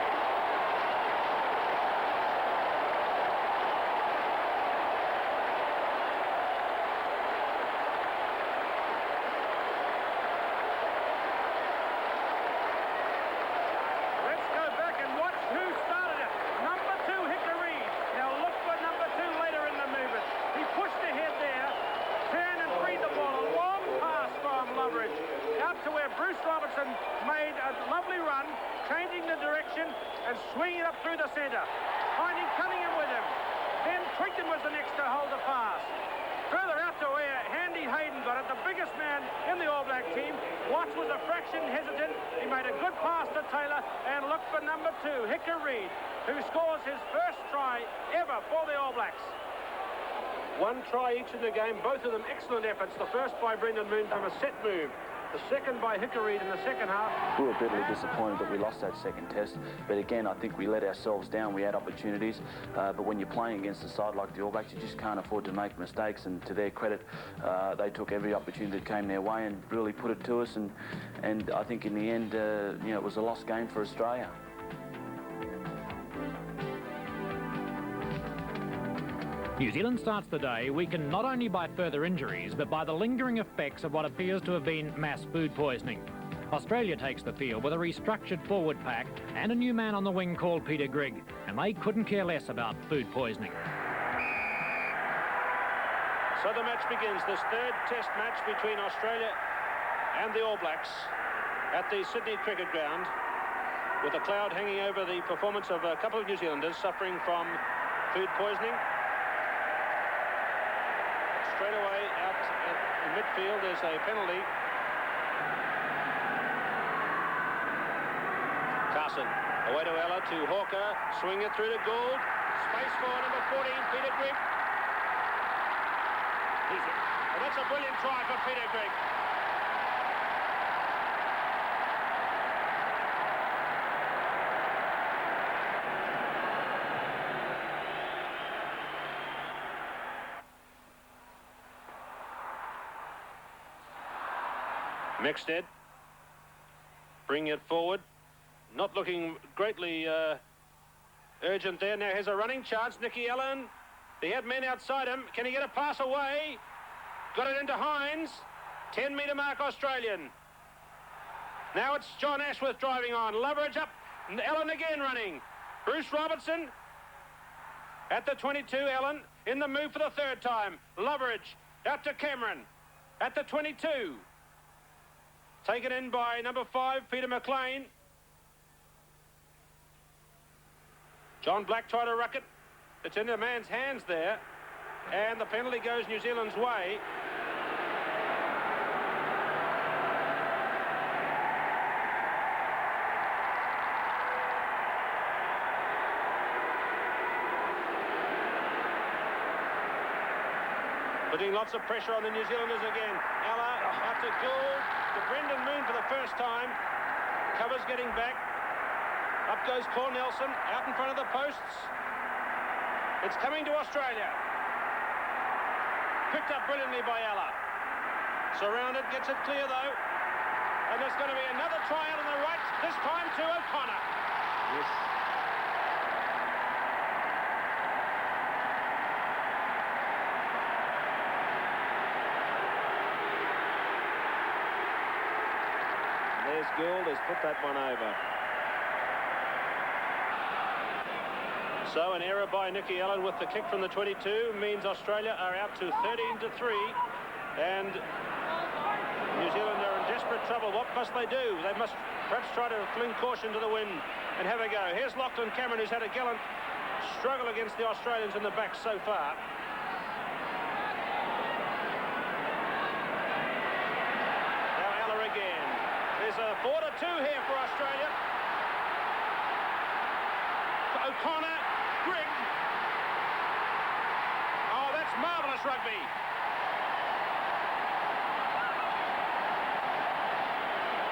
To where Bruce Robertson made a lovely run, changing the direction and swinging it up through the centre, finding Cunningham with him. Then Twington was the next to hold the pass. Further out to where Handy Hayden got it, the biggest man in the All Black team. Watts was a fraction hesitant. He made a good pass to Taylor and looked for number 2, Hicker Reid, who scores his first try ever for the All Blacks. 1 try each in the game, both of them excellent efforts. The first by Brendan Moon from a set move. The second by Hickory in the second half. We were bitterly disappointed that we lost that second test, but again, I think we let ourselves down. We had opportunities, but when you're playing against a side like the All Blacks, you just can't afford to make mistakes, and to their credit, they took every opportunity that came their way and really put it to us, and I think in the end, you know, it was a lost game for Australia. New Zealand starts the day weakened not only by further injuries, but by the lingering effects of what appears to have been mass food poisoning. Australia takes the field with a restructured forward pack and a new man on the wing called Peter Grigg, and they couldn't care less about food poisoning. So the match begins, this third test match between Australia and the All Blacks at the Sydney Cricket Ground, with a cloud hanging over the performance of a couple of New Zealanders suffering from food poisoning. Straight away out in midfield, there's a penalty. Carson, away to Ella, to Hawker, swing it through to Gould. Space for number 14, Peter Grigg. And that's a brilliant try for Peter Grigg. Mixed bring it forward, not looking greatly urgent there. Now here's a running chance. Nicky Allen, he had men outside him. Can he get a pass away? Got it into Hines. 10-metre mark Australian. Now it's John Ashworth driving on. Loveridge up, Allen again running. Bruce Robertson at the 22, Allen in the move for the third time. Loveridge out to Cameron at the 22. Taken in by number 5, Peter McLean. John Black tried to ruck it. It's in the man's hands there. And the penalty goes New Zealand's way. Putting lots of pressure on the New Zealanders again. Ella out to Gould, to Brendan Moon for the first time. Covers getting back. Up goes Cornelson, out in front of the posts. It's coming to Australia. Picked up brilliantly by Ella. Surrounded, gets it clear though. And there's going to be another try out on the right, this time to O'Connor. Yes. There's Gould has put that one over. So an error by Nicky Allen with the kick from the 22 means Australia are out to 13-3, and New Zealand are in desperate trouble. What must they do? They must perhaps try to fling caution to the wind and have a go. Here's Lachlan Cameron, who's had a gallant struggle against the Australians in the back so far. There's a 4-2 here for Australia. O'Connor, Grigg. Oh, that's marvellous rugby.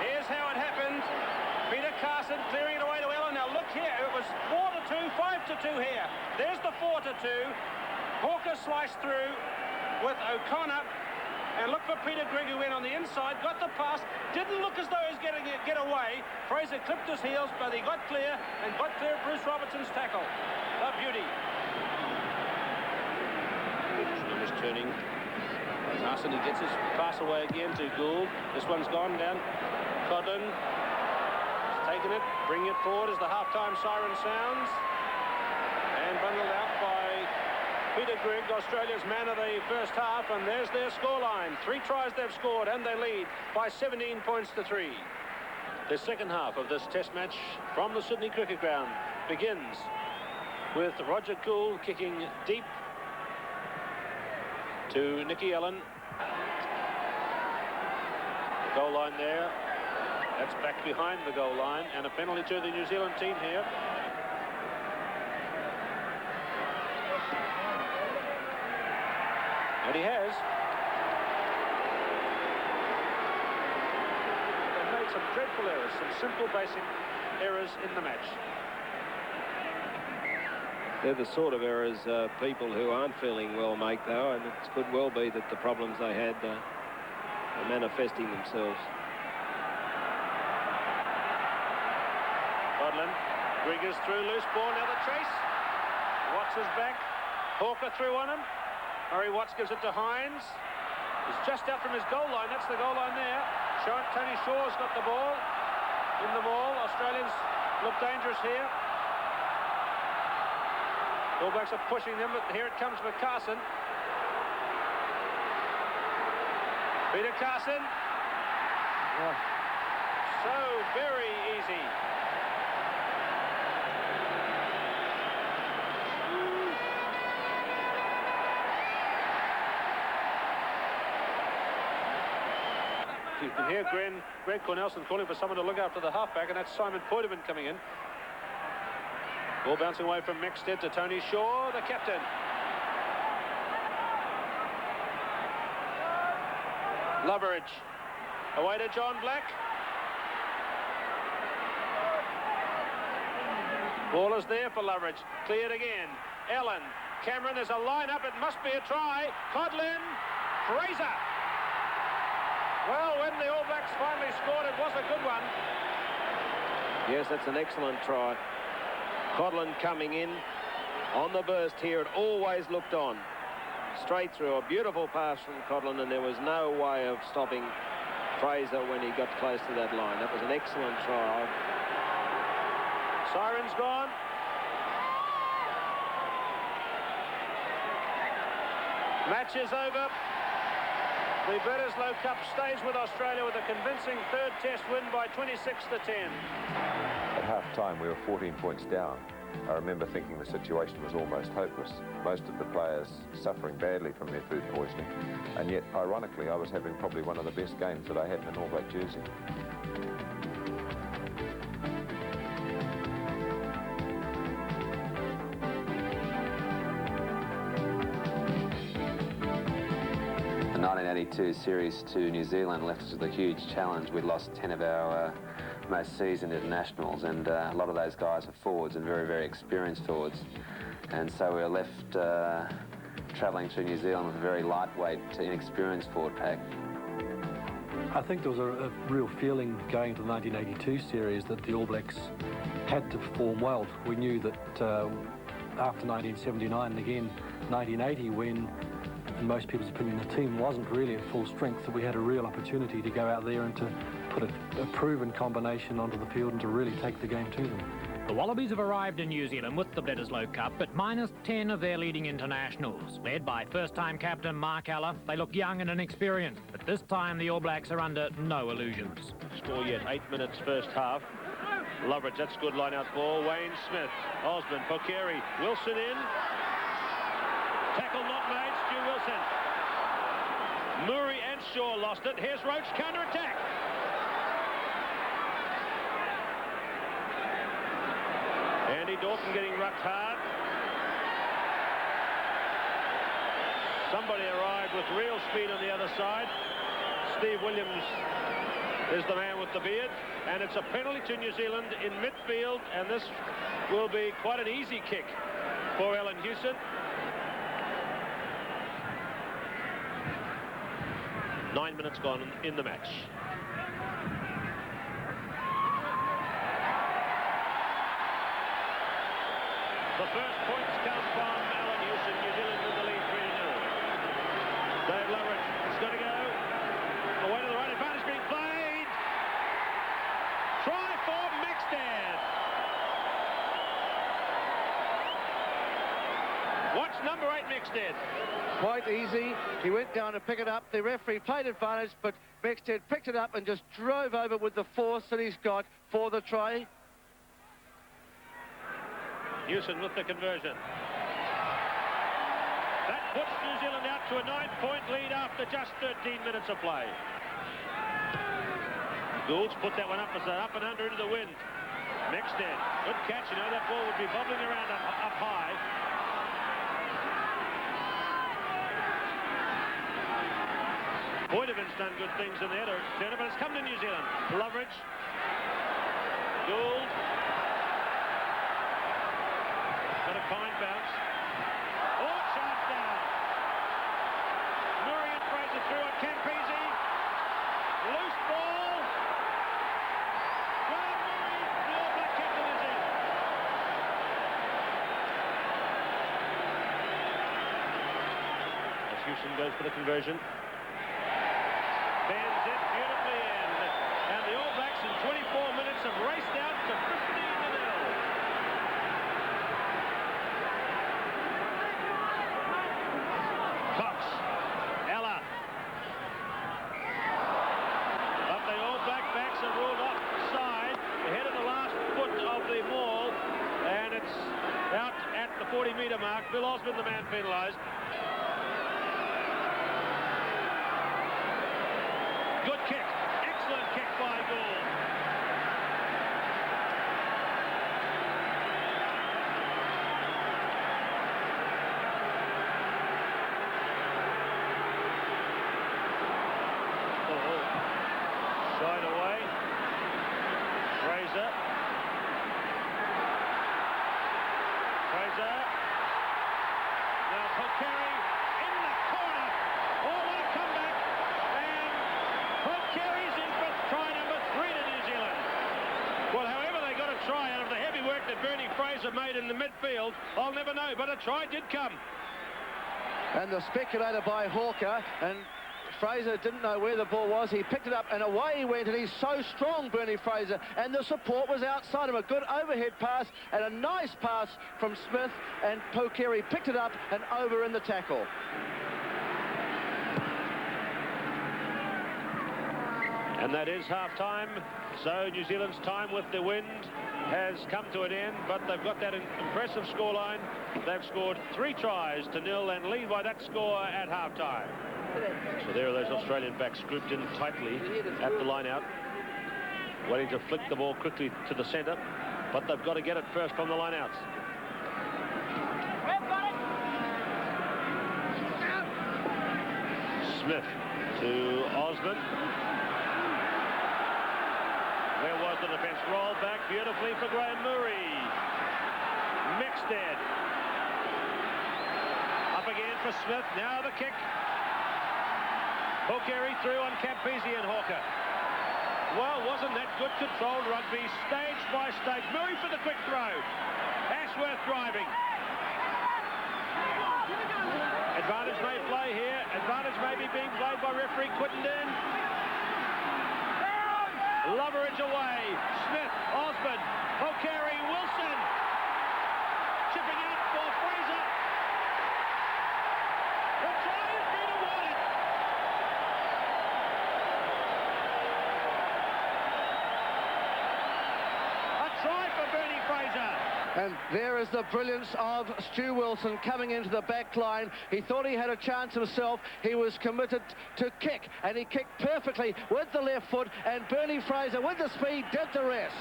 Here's how it happened. Peter Carson clearing it away to Ellen. Now look here, it was 4-2, 5-2 here. There's the 4-2. Hawker sliced through with O'Connor. And look for Peter Grigg, who went on the inside, got the pass, didn't look as though he was getting it get away. Fraser clipped his heels, but he got clear and got clear of Bruce Robertson's tackle. A beauty. Just turning. Carson, he gets his pass away again to Gould. This one's gone down. Codlin has taken it, bringing it forward as the half-time siren sounds. And bundled out by Peter Grigg, Australia's man of the first half, and there's their scoreline. 3 tries they've scored, and they lead by 17 points to 3. The second half of this test match from the Sydney Cricket Ground begins with Roger Gould kicking deep to Nicky Allen. The goal line there. That's back behind the goal line, and a penalty to the New Zealand team here. And he has. They've made some dreadful errors, some simple, basic errors in the match. They're the sort of errors people who aren't feeling well make, though, and it could well be that the problems they had are manifesting themselves. Codlin, Grigg is through, loose ball, now the chase. Watts is back. Hawker through on him. Murray Watts gives it to Hines. He's just out from his goal line. That's the goal line there. Tony Shaw's got the ball. In the ball. Australians look dangerous here. All Blacks are pushing them, but here it comes for Carson. Peter Carson. Oh. So very easy. You can hear Greg Cornelson calling for someone to look after the halfback, and that's Simon Poiderman coming in. Ball bouncing away from Mexted to Tony Shaw, the captain. Loveridge away to John Black. Ball is there for Loveridge. Cleared again. Allen. Cameron, there's a line-up. It must be a try. Codlin. Fraser. Well, when the All Blacks finally scored, it was a good one. Yes, that's an excellent try. Codlin coming in on the burst here. It always looked on. Straight through. A beautiful pass from Codlin, and there was no way of stopping Fraser when he got close to that line. That was an excellent try. Siren's gone. Match is over. The Bledisloe Cup stays with Australia with a convincing third test win by 26-10. At half-time, we were 14 points down. I remember thinking the situation was almost hopeless. Most of the players suffering badly from their food poisoning. And yet, ironically, I was having probably one of the best games that I had in an All Black jersey. The 1982 series to New Zealand left us with a huge challenge. We'd lost 10 of our most seasoned internationals, and a lot of those guys are forwards and very, very experienced forwards. And so we were left travelling through New Zealand with a very lightweight, inexperienced forward pack. I think there was a real feeling going to the 1982 series that the All Blacks had to perform well. We knew that after 1979 and again 1980, when in most people's opinion the team wasn't really at full strength, that we had a real opportunity to go out there and to put a proven combination onto the field and to really take the game to them. The Wallabies have arrived in New Zealand with the Bledisloe Cup at -10 of their leading internationals. Led by first-time captain Mark Alla, they look young and inexperienced, but this time the All Blacks are under no illusions. Score yet, 8 minutes first half. Loveridge, that's good line-out ball. Wayne Smith, Osmond, Pokeri, Wilson in. Tackle not made, Stu Wilson. Murray and Shaw lost it. Here's Roach, counter-attack. Andy Dawson getting rucked hard. Somebody arrived with real speed on the other side. Steve Williams is the man with the beard, and it's a penalty to New Zealand in midfield, and this will be quite an easy kick for Alan Hewson. 9 minutes gone in the match. The first points come from Alan Hewson. New Zealand in the lead 3-0. Dave Loveridge is going to go away to the right. Advantage being played. Try for Maxted. Watch number 8 Maxted. Quite easy. He went down to pick it up. The referee played advantage, but Maxted picked it up and just drove over with the force that he's got for the try. Hewson with the conversion. That puts New Zealand out to a 9-point lead after just 13 minutes of play. Goulds put that one up as an up and under into the wind. Maxted, good catch. You know, that ball would be bubbling around up high. Boydovic's done good things in there to turn it, but it's come to New Zealand. Loveridge. Gould. Got a fine bounce. Oh, sharp down. Murray and Fraser through on Campese. Loose ball. Well, Murray, the All Black captain is in. As Hewson goes for the conversion. Bends it beautifully in. And the All Blacks in 24 minutes have raced out to 15-0. Cox, Ella. But the All Black backs are ruled offside. Ahead of the last foot of the maul. And it's out at the 40-metre mark. Bill Osmond, the man penalised. Good kick. Excellent kick by Gould. Shied away. Fraser. Now Pokeri in the corner. Oh, what a comeback. And Pokeri's in for try number 3 to New Zealand. Well, however they got a try out of the heavy work that Bernie Fraser made in the midfield, I'll never know, but a try did come. And the speculator by Hawker, and Fraser didn't know where the ball was. He picked it up and away he went, and he's so strong, Bernie Fraser, and the support was outside him. A good overhead pass and a nice pass from Smith, and Pokeri picked it up and over in the tackle. And that is half-time. So New Zealand's time with the wind has come to an end, but they've got that impressive scoreline. They've scored 3 tries to 0 and lead by that score at half-time. So there are those Australian backs grouped in tightly at the line-out, waiting to flick the ball quickly to the centre, but they've got to get it first from the line-outs. Smith to Osman. Where was the defence? Rolled back beautifully for Graham Murray. Mixted. Up again for Smith. Now the kick. Hawkeri through on Campese and Hawker. Well, wasn't that good controlled rugby? Stage by stage. Murray for the quick throw. Ashworth driving. Advantage may play here. Advantage may be being played by referee Quittenden. Loveridge away. Smith, Osmond, Hawkeri, Wilson. Chipping out for Fraser. The try has been awarded. A try for Bernie Fraser. And there is the brilliance of Stu Wilson coming into the back line. He thought he had a chance himself. He was committed to kick, and he kicked perfectly with the left foot, and Bernie Fraser, with the speed, did the rest.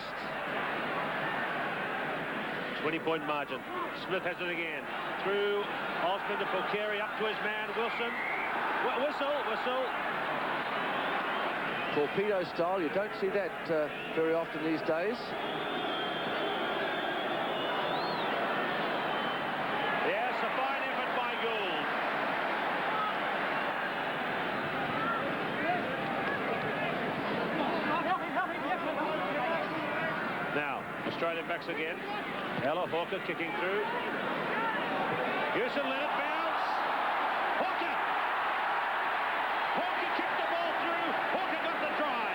20-point margin. Smith has it again. Through Osmond to Hawkeri, up to his man, Wilson. Whistle. Torpedo style, you don't see that very often these days. Yes, a fine effort by Gould. Now, Australian backs again. Ella Hawker kicking through. Houston let it bounce. Hawker! Hawker kicked the ball through. Hawker got the try.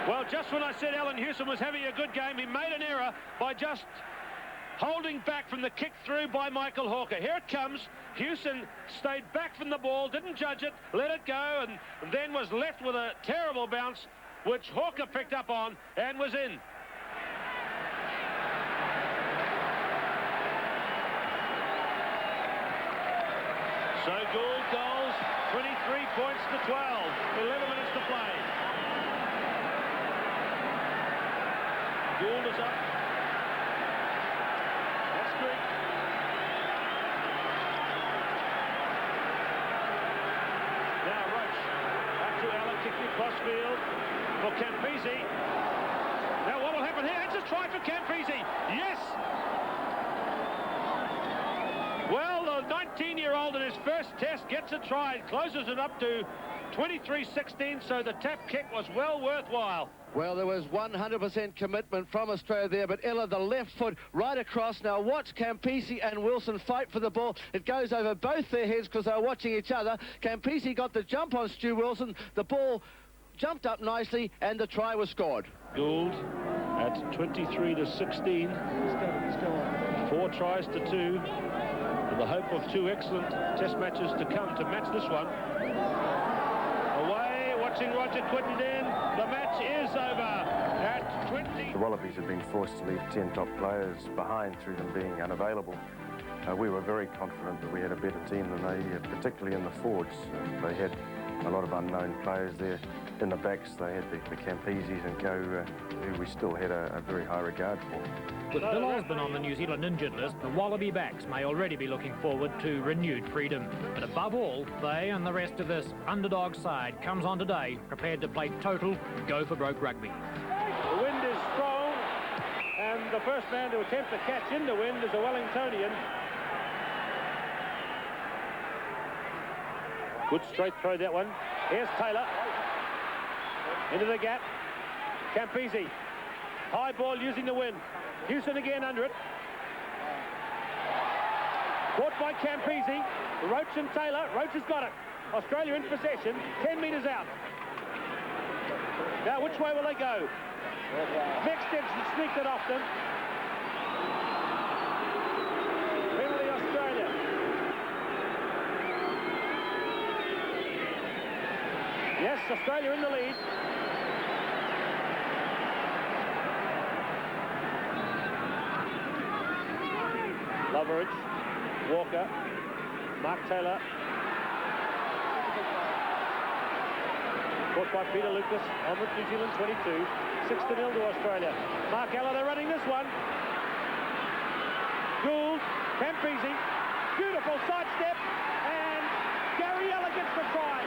Well, just when I said Alan Houston was having a good game, he made an error by just holding back from the kick through by Michael Hawker. Here it comes. Houston stayed back from the ball, didn't judge it, let it go, and then was left with a terrible bounce, which Hawker picked up on and was in. So Gould goals, 23 points to 12, 11 minutes to play. Gould is up. That's Greek. Now Roach. Back to Allen, kicking across field for Campese. Now what will happen here? It's a try for Campese. Yes! Well, the 19-year-old in his first test gets a try. Closes it up to 23-16, so the tap kick was well worthwhile. Well, there was 100% commitment from Australia there, but Ella, the left foot right across. Now watch Campese and Wilson fight for the ball. It goes over both their heads because they're watching each other. Campese got the jump on Stu Wilson. The ball jumped up nicely, and the try was scored. Gould at 23-16. 4 tries to 2. With the hope of 2 excellent test matches to come to match this one. Away, watching Roger Quittenden. The match is over at 20. The Wallabies had been forced to leave 10 top players behind through them being unavailable. We were very confident that we had a better team than they, particularly in the forwards. They had a lot of unknown players there. In the backs, they had the Campeses and Co, who we still had a very high regard for. With Bill Osborne on the New Zealand injured list, the Wallaby backs may already be looking forward to renewed freedom. But above all, they and the rest of this underdog side comes on today prepared to play total go-for-broke rugby. The wind is strong, and the first man to attempt to catch in the wind is a Wellingtonian. Good straight throw, that one. Here's Taylor. Into the gap. Campese. High ball using the wind. Houston again under it. Caught by Campese. Roach and Taylor. Roach has got it. Australia in possession. 10 metres out. Now, which way will they go? Next steps and sneaked it off them. Yes, Australia in the lead. Loveridge, Walker, Mark Taylor. Caught by Peter Lucas on the New Zealand 22. 6-0 to Australia. Mark Ella, they're running this one. Gould, Campese, beautiful sidestep, and Gary Ella gets the try.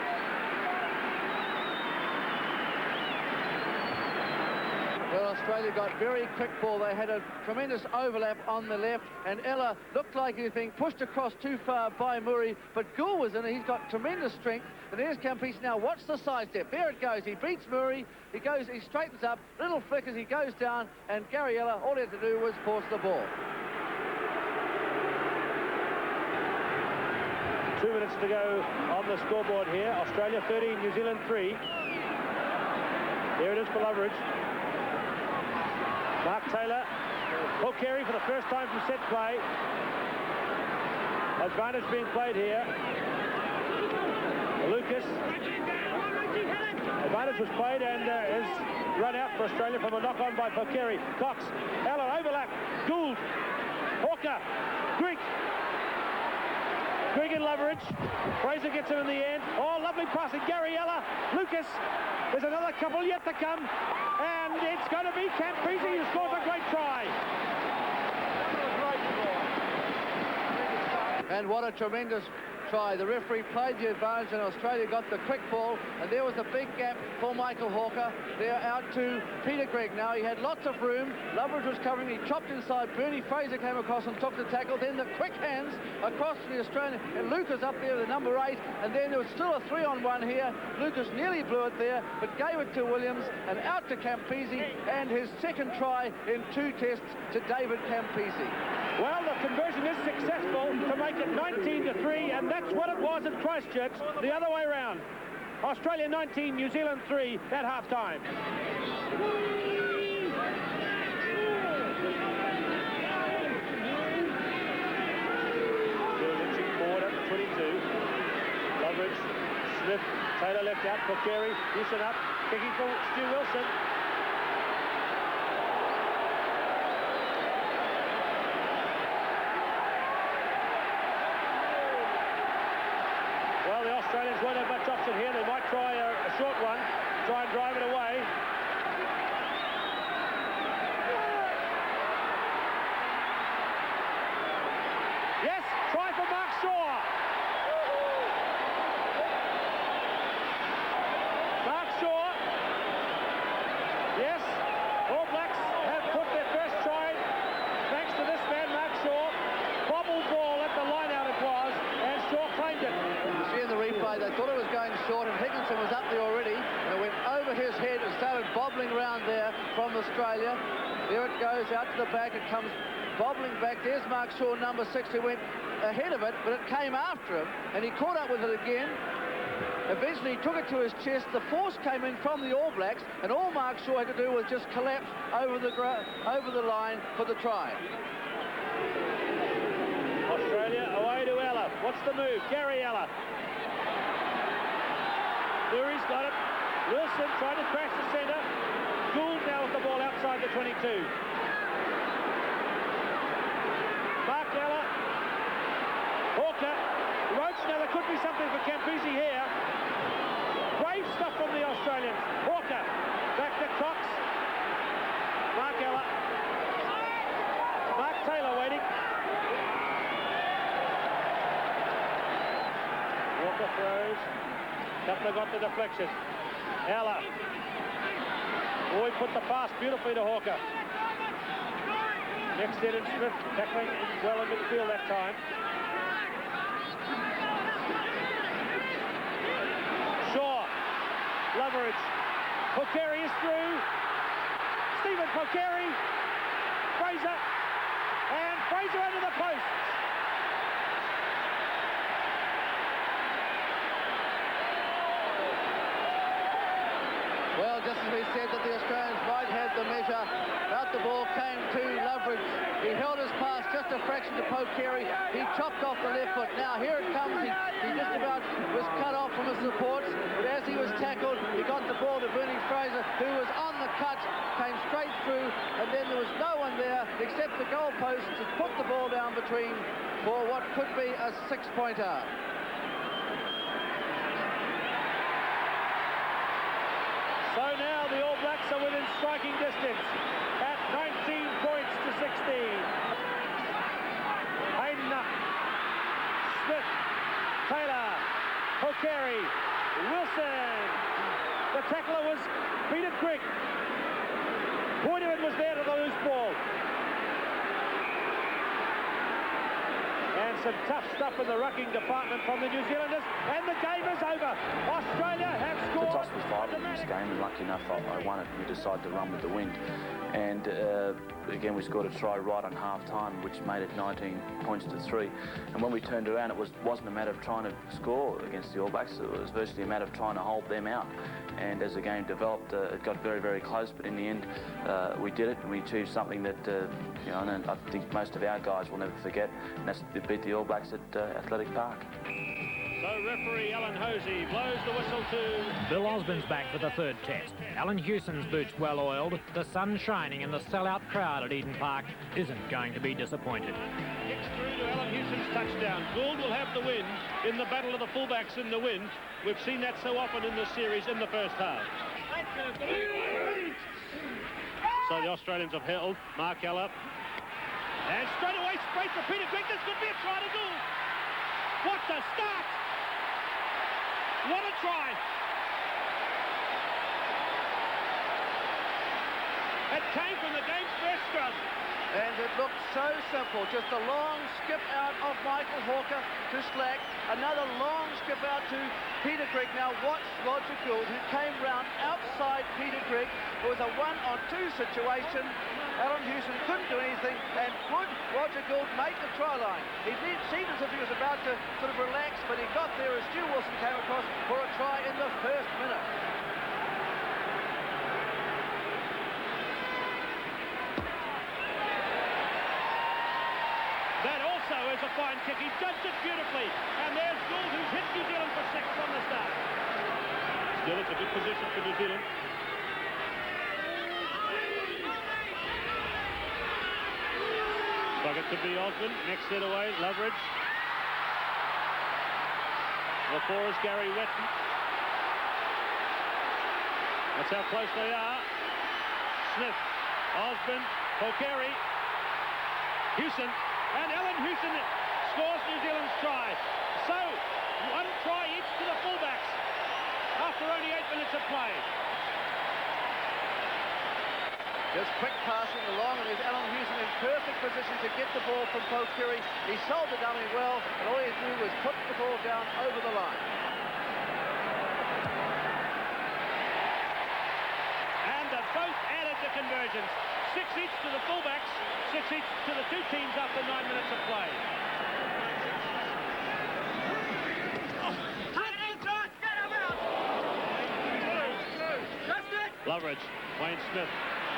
Well, Australia got very quick ball. They had a tremendous overlap on the left, and Ella looked like he was being pushed across too far by Murray, but Gould was in it. He's got tremendous strength, and there's Campese now. Watch the sidestep. There it goes. He beats Murray. He straightens up. Little flick as he goes down, and Gary Ella, all he had to do was force the ball. 2 minutes to go on the scoreboard here. Australia 13, New Zealand 3. There it is for Loveridge. Mark Taylor, Paul Carey for the first time from set play. Advantage being played here. Lucas. Advantage was played and is run out for Australia from a knock-on by Pokari. Cox, Allen, overlap, Gould, Hawker, Grigg and Loveridge. Fraser gets him in the end. Oh, lovely passing, Gary Ella, Lucas. There's another couple yet to come. And it's going to be Campese who scores a great try. And what a tremendous try. The referee played the advantage and Australia got the quick ball, and there was a big gap for Michael Hawker. They're out to Peter Grigg now. He had lots of room. Loveridge was covering. He chopped inside. Bernie Fraser came across and took the tackle. Then the quick hands across to the Australian. And Lucas up there with the number 8. And then there was still a 3-on-1 here. Lucas nearly blew it there, but gave it to Williams and out to Campese, and his second try in 2 tests to David Campese. Well, the conversion is successful to make it 19-3, and that's what it was at Christchurch, the other way around. Australia 19, New Zealand 3 at half-time. Forward up to 22. Loveridge, Smith, Taylor left out for Carey, Houston up, kicking for Stu Wilson. Well, the Australians won't have much option here. They might try a short one, try and drive it away. Yes, try for Mark Shaw. Mark Shaw. Yes, All Blacks have put their first try thanks to this man, Mark Shaw. Bobble ball at the line out it was, and Shaw claimed it. You see in the replay, they thought it was going short, and Higginson was up there already, and it went over his head and started bobbling around there from Australia. There it goes, out to the back, it comes bobbling back. There's Mark Shaw, number 6, who went ahead of it, but it came after him, and he caught up with it again. Eventually, he took it to his chest. The force came in from the All Blacks, and all Mark Shaw had to do was just collapse over the line for the try. Australia away to Ella. What's the move? Gary Ella. Murray's got it. Wilson trying to crash the centre. Gould now with the ball outside the 22. Mark Ella. Hawker. Roach. Now there could be something for Campese here. Brave stuff from the Australians. Hawker. Back to Cox. Mark Ella. Mark Taylor waiting. Walker throws. Cutler got the deflection. Ella. Oh, he put the pass beautifully to Hawker. Next in and Smith tackling well in midfield that time. Shaw. Loveridge. Pokari is through. Stephen Pokari. Fraser. And Fraser under the post. Well, just as we said that the Australians might have the measure, out the ball came to Loveridge. He held his pass just a fraction to Poe Carey. He chopped off the left foot. Now here it comes. He just about was cut off from his supports, but as he was tackled, he got the ball to Bernie Fraser, who was on the cut, came straight through, and then there was no one there except the goalpost to put the ball down between for what could be a six-pointer. So now the All Blacks are within striking distance at 19 points to 16. Hayden, Smith, Taylor, O'Carey, Wilson. The tackler was Peter Crick. Boyden was there to the loose ball. And some tough stuff in the rucking department from the New Zealanders, and the game is over. Australia have scored. The toss was vital in this game, and lucky enough I won it. We decided to run with the wind, and again we scored a try right on half-time, which made it 19 points to 3. And when we turned around, it wasn't a matter of trying to score against the All Blacks. It was virtually a matter of trying to hold them out. And as the game developed, it got very, very close. But in the end, we did it, and we achieved something that you know, and I think most of our guys will never forget. And that's to beat the All Blacks at Athletic Park. So referee Alan Hosey blows the whistle to... Bill Osborne's back for the third test. Alan Hewson's boots well oiled, the sun shining, and the sellout crowd at Eden Park isn't going to be disappointed. Gets through to Alan Hewson's touchdown. Gould will have the win in the battle of the fullbacks in the wind. We've seen that so often in this series in the first half. So the Australians have held Mark Ella. And straight away, straight for Peter Crick. This could be a try to Gould. What a start! What a try! It came from the game's first scrum. And it looked so simple. Just a long skip out of Michael Hawker to Slack. Another long skip out to Peter Crick. Now watch Roger Gould, who came round outside Peter Crick. It was a 1-on-2 situation. Alan Hewson couldn't do anything, and would Roger Gould make the try line? He seemed as if he was about to sort of relax, but he got there as Stu Wilson came across for a try in the first minute. That also is a fine kick. He judged it beautifully. And there's Gould, who's hit New Zealand for 6 from the start. Still, it's a good position for New Zealand. Bucket to be Osborne. Next set away, Loveridge. The 4 is Gary Wetton. That's how close they are. Smith, Osborne, O'Carey, Hewson. And Alan Hewson scores New Zealand's try. So, 1 try each to the fullbacks after only 8 minutes of play. Just quick passing along, and there's Alan Hewson in perfect position to get the ball from Poe Carey. He sold the dummy well, and all he had to do was put the ball down over the line. And they've both added the conversions. 6 each to the fullbacks, 6 each to the 2 teams after 9 minutes of play. Loveridge, Wayne Smith,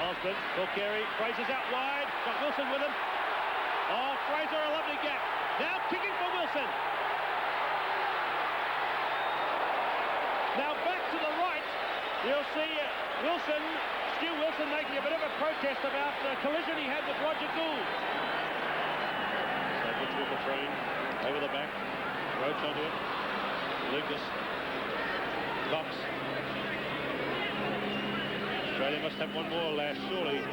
Osborne, O'Carey, Fraser's out wide, got Wilson with him. Oh, Fraser, a lovely gap. Now kicking for Wilson. Now back to the right, you'll see Wilson, Stu Wilson making a bit of a protest about the collision he had with Roger Gould. So Mitchell with the train, over the back, Roach onto it, Lucas, Cox. Australia must have one more last, surely,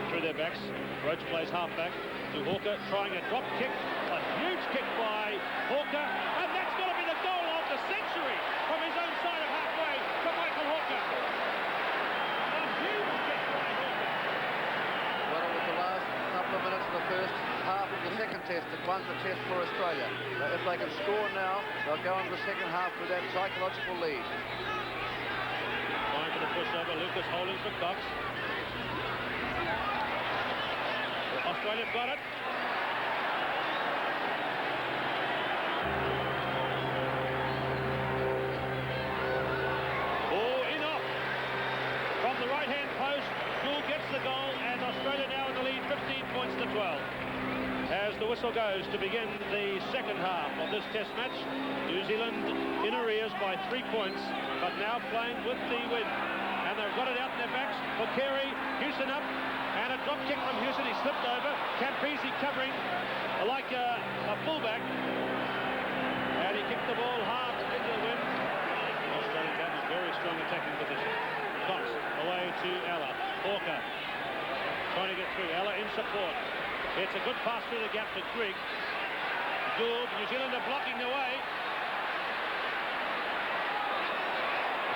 through their backs. Roach plays half-back to Hawker, trying a drop kick. A huge kick by Hawker, and that's got to be the goal of the century from his own side of halfway to Michael Hawker. A huge kick by Hawker. Well, it was the last couple of minutes of the first half of the second test that won the test for Australia. If they can score now, they'll go into the second half with that psychological lead. Going for the pushover, Lucas holding for Cox. Australia got it. Oh, in off. whistle goes to begin the second half of this Test match. New Zealand in arrears by 3 points, but now playing with the win. And they've got it out in their backs for Carey. Houston up, and a drop kick from Houston. He slipped over. Campese covering like a fullback. And he kicked the ball hard into the wind. Australians have a very strong attacking position. Cox away to Ella. Hawker trying to get through. Ella in support. It's a good pass through the gap to Grigg. Gould, New Zealand are blocking the way.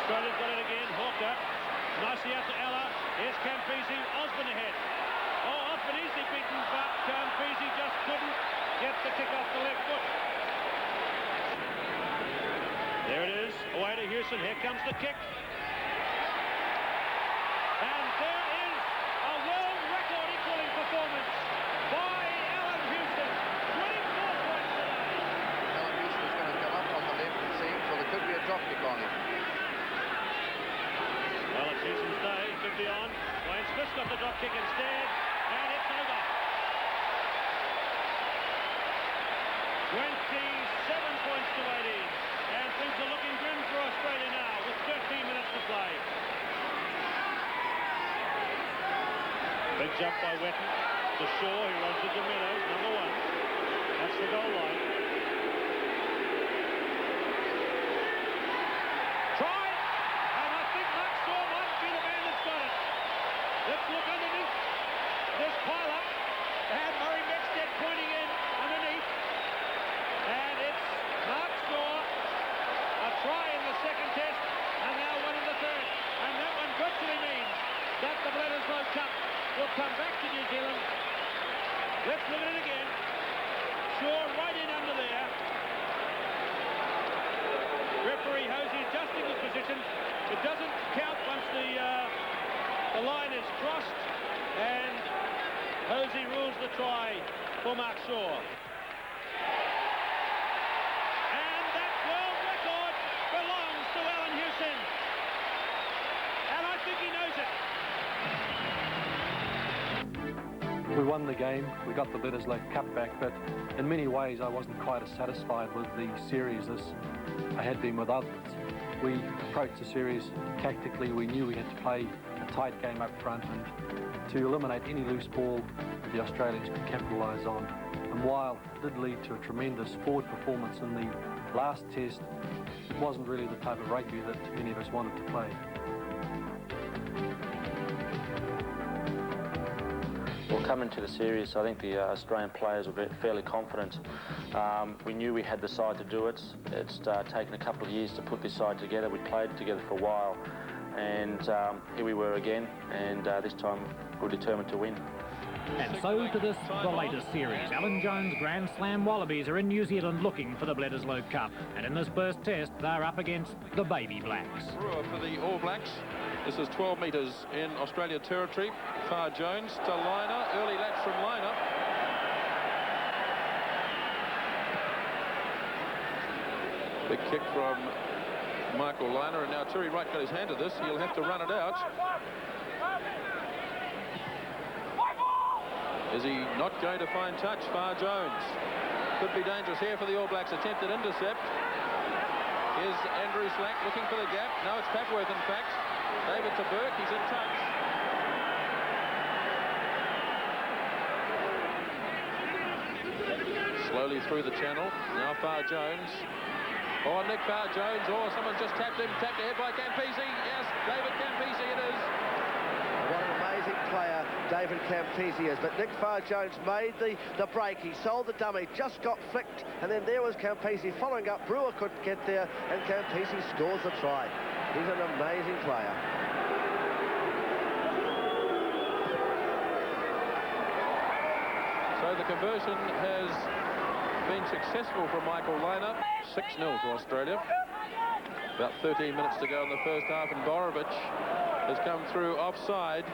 Australia's got it again. Hawker. Nicely out to Ella. Here's Campese. Osborne ahead. Oh, Osborne easily beaten, but Campese just couldn't get the kick off the left foot. There it is. Away to Houston. Here comes the kick. And there is a world record equaling performance by Alan Houston. 24 points today. Alan Houston is going to come up on the left, it seems, so there could be a drop kick on him. Well, it's Houston's day. It could be on. Wayne Smith's got the drop kick instead, and it's over. 27 points to 18. And things are looking grim for Australia now with 13 minutes to play. Big jump by Wetton to Shaw. He runs into Meadows, number 1. That's the goal line. Try! And I think Mark Shaw might be the man that's got it. Let's look underneath this pile-up. And Murray Mexted pointing in underneath. And it's Mark Shaw. A try in the second test, and now one in the third. And that one virtually means that the Bledisloe Cup will come back to New Zealand. Let's look at it again. Shaw right in under there. Referee Hosey adjusting his position. It doesn't count once the line is crossed, and Hosey rules the try for Mark Shaw. We won the game, we got the Bledisloe Cup back, but in many ways I wasn't quite as satisfied with the series as I had been with others. We approached the series tactically. We knew we had to play a tight game up front and to eliminate any loose ball that the Australians could capitalise on. And while it did lead to a tremendous forward performance in the last test, it wasn't really the type of rugby that many of us wanted to play. Well, coming to the series, I think the Australian players were fairly confident. We knew we had the side to do it. It's taken a couple of years to put this side together. We played together for a while, and here we were again, and this time we're determined to win. And so to this, the latest series. Alan Jones' Grand Slam Wallabies are in New Zealand looking for the Bledisloe Cup. And in this first test, they're up against the Baby Blacks. Brewer for the All Blacks. This is 12 metres in Australia territory. Far Jones to Liner. Early latch from Liner. Big kick from Michael Liner. And now Terry Wright got his hand to this. He'll have to run it out. Is he not going to find touch? Far Jones. Could be dangerous here for the All Blacks. Attempted intercept. Here's Andrew Slack looking for the gap. No, it's Papworth in fact. David to Burke. He's in touch. Slowly through the channel. Now Far Jones. Oh, Nick Far Jones. Oh, someone just tapped him. Tapped ahead by Campese. Yes, David Campese it is. What an amazing player David Campese is. But Nick Farr-Jones made the break. He sold the dummy, just got flicked, and then there was Campese following up. Brewer couldn't get there, and Campese scores the try. He's an amazing player. So the conversion has been successful for Michael Liner. 6-0 to Australia. About 13 minutes to go in the first half, and Borovic has come through offside.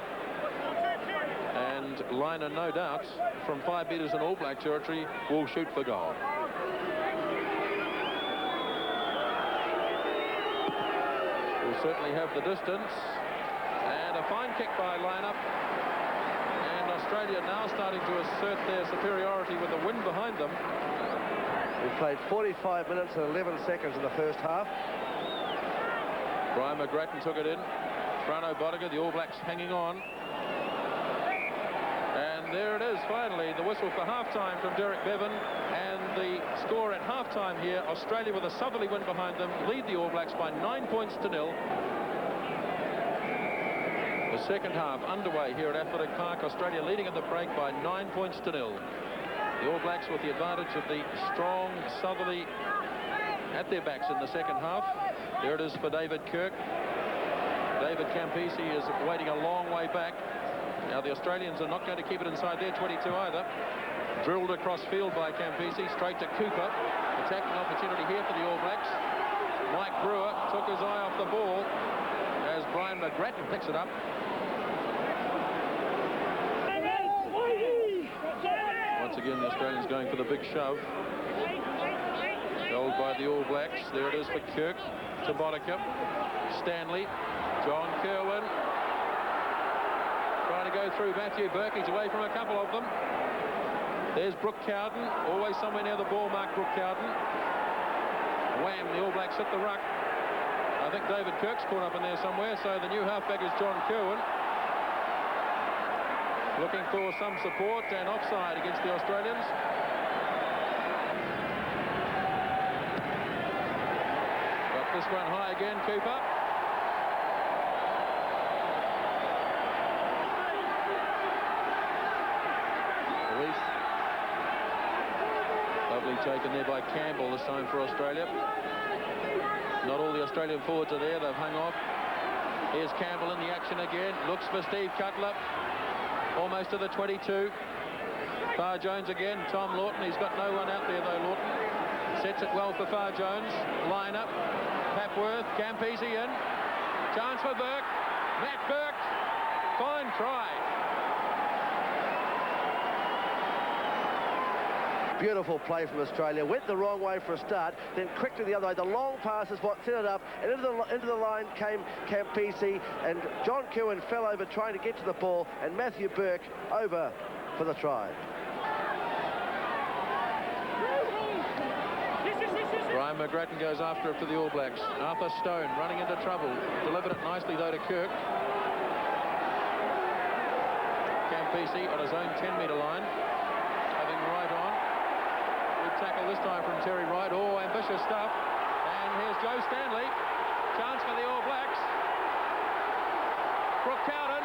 And Liner, no doubt, from 5 metres in All Black territory, will shoot for goal. Will certainly have the distance. And a fine kick by Liner. And Australia now starting to assert their superiority with the wind behind them. We've played 45 minutes and 11 seconds in the first half. Brian McGrattan took it in. Frano Bodega, the All Blacks hanging on. And there it is, finally, the whistle for half-time from Derek Bevan. And the score at half-time here, Australia with a southerly wind behind them, lead the All Blacks by 9 points to 0. The second half underway here at Athletic Park. Australia leading at the break by 9 points to 0. The All Blacks with the advantage of the strong southerly at their backs in the second half. There it is for David Kirk. David Campisi is waiting a long way back. Now the Australians are not going to keep it inside their 22 either. Drilled across field by Campisi, straight to Cooper. Attacking opportunity here for the All Blacks. Mike Brewer took his eye off the ball as Brian McGrattan picks it up. Once again, the Australians going for the big shove. Held by the All Blacks. There it is for Kirk to Boddicker. Stanley. John Kerwin. Trying to go through Matthew Burke. He's away from a couple of them. There's Brooke Cowden. Always somewhere near the ball mark, Brooke Cowden. Wham, the All Blacks hit the ruck. I think David Kirk's caught up in there somewhere, so the new halfback is John Kerwin. Looking for some support and offside against the Australians. Got this one high again, Cooper. Reese. Lovely taken there by Campbell this time for Australia. Not all the Australian forwards are there, they've hung off. Here's Campbell in the action again. Looks for Steve Cutler. Almost to the 22. Far Jones again. Tom Lawton. He's got no one out there though, Lawton. Sets it well for Far Jones. Line up. Papworth. Campisi in. Chance for Burke. Matt Burke. Fine try. Beautiful play from Australia. Went the wrong way for a start, then quickly the other way. The long pass is what set it up, and into the line came Campisi, and John Kerwin fell over trying to get to the ball, and Matthew Burke over for the try. Brian McGrattan goes after it for the All Blacks. Arthur Stone running into trouble. Delivered it nicely though to Kirk. Campisi on his own 10-metre line. Having right on. Tackle this time from Terry Wright. Oh, ambitious stuff. And here's Joe Stanley. Chance for the All Blacks. Brooke Cowden.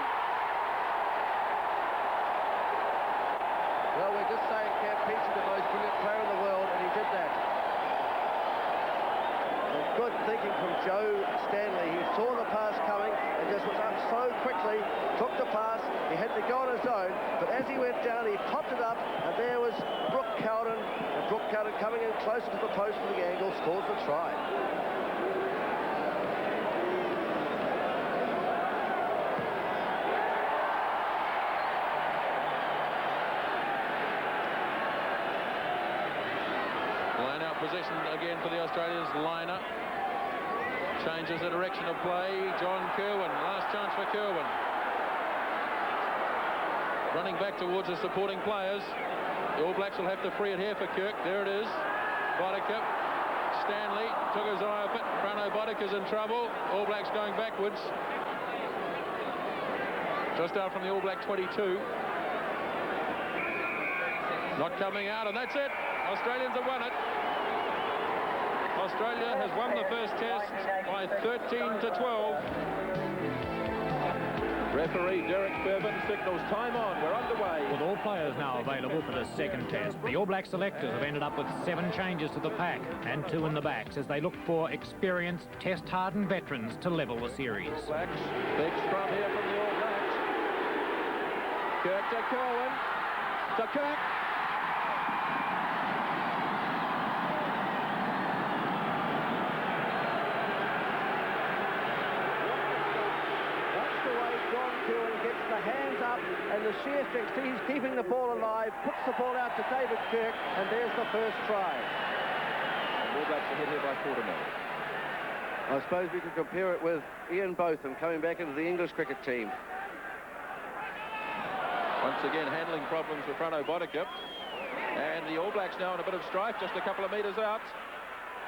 Well, we're just saying Campisi the most brilliant player in the world, and he did that. And good thinking from Joe Stanley. He saw the pass coming and just was up so quickly, took the pass. He had to go on his own, but as he went down, he popped it up, and there was Brooke Cowden. Brooke Cowden coming in closer to the post for the angle, scores the try. Line out position again for the Australians. Liner changes the direction of play. John Kerwin, last chance for Kerwin. Running back towards the supporting players. The All Blacks will have to free it here for Kirk. There it is. Boddicker. Stanley took his eye off it. Frano Boddicker's in trouble. All Blacks going backwards. Just out from the All Black 22. Not coming out, and that's it. Australians have won it. Australia has won the first test by 13 to 12. Referee Derek Bevan signals time on. We're underway. With all players now available for the second test, the All Black selectors have ended up with 7 changes to the pack and 2 in the backs as they look for experienced, test-hardened veterans to level the series. Blacks. Big scrum here from the All Blacks. Kirk to Kerwin. To Kirk. And the sheer strength, he's keeping the ball alive, puts the ball out to David Kirk, and there's the first try. The All Blacks are ahead here by 4 to 0. I suppose we could compare it with Ian Botham coming back into the English cricket team. Once again, handling problems for Frano Bodicip. And the All Blacks now in a bit of strife, just a couple of metres out.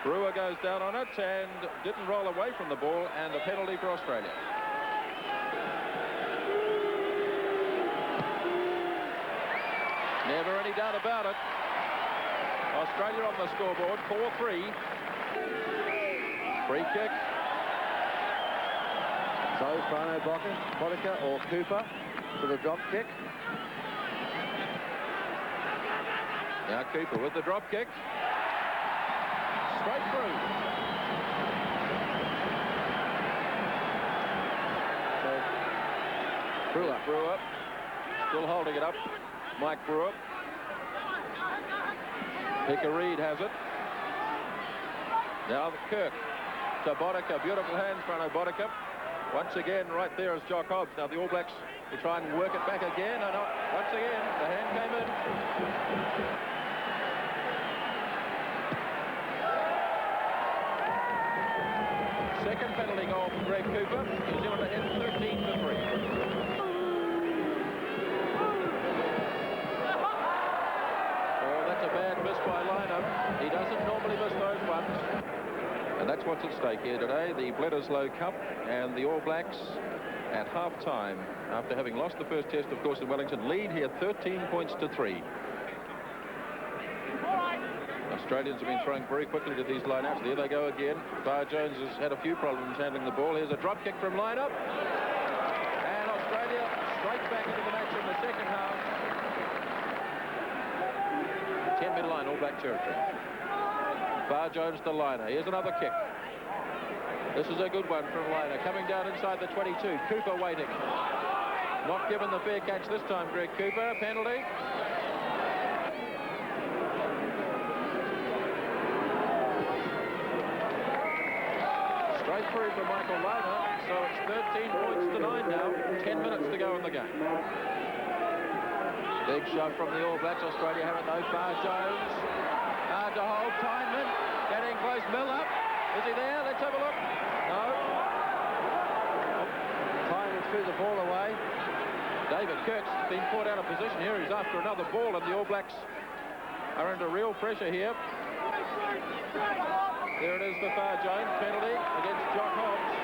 Brewer goes down on it and didn't roll away from the ball, and a penalty for Australia. Never any doubt about it. Australia on the scoreboard, 4-3. Free kick. So Frano Bodicip or Cooper for the drop kick. Now Cooper with the drop kick. Straight through. So Brewer still holding it up. Mike Brewer. Hicker Reid has it. Now Kirk to Bodicip. Beautiful hands, Frano Bodicip. Once again, right there is Jock Hobbs. Now the All Blacks will try and work it back again. And once again, the hand came in. Second penalty goal from Greg Cooper. New Zealand ahead 13-3. Oh, that's a bad miss by lineup. He doesn't normally miss those ones. And that's what's at stake here today, the Bledisloe Cup, and the All Blacks at half-time, after having lost the first test, of course, in Wellington, lead here 13 points to 3. Australians have been throwing very quickly to these lineouts. There they go again. Bar Jones has had a few problems handling the ball. Here's a drop kick from lineup. And Australia straight back into the match in the second half. 10-metre line, All Black territory. Bar Jones to Liner. Here's another kick. This is a good one from Liner. Coming down inside the 22. Cooper waiting. Not given the fair catch this time, Greg Cooper. Penalty. Straight through for Michael Liner. So it's 13 points to 9 now. 10 minutes to go in the game. Big shot from the All Blacks. Australia have it though. Bar Jones. Hard to hold. Tyneman getting close. Mill up. Is he there? Let's have a look. No. Tyneman threw the ball away. David Kirk's been caught out of position here. He's after another ball, and the All Blacks are under real pressure here. There it is for Far Jones. Penalty against Jock Hobbs.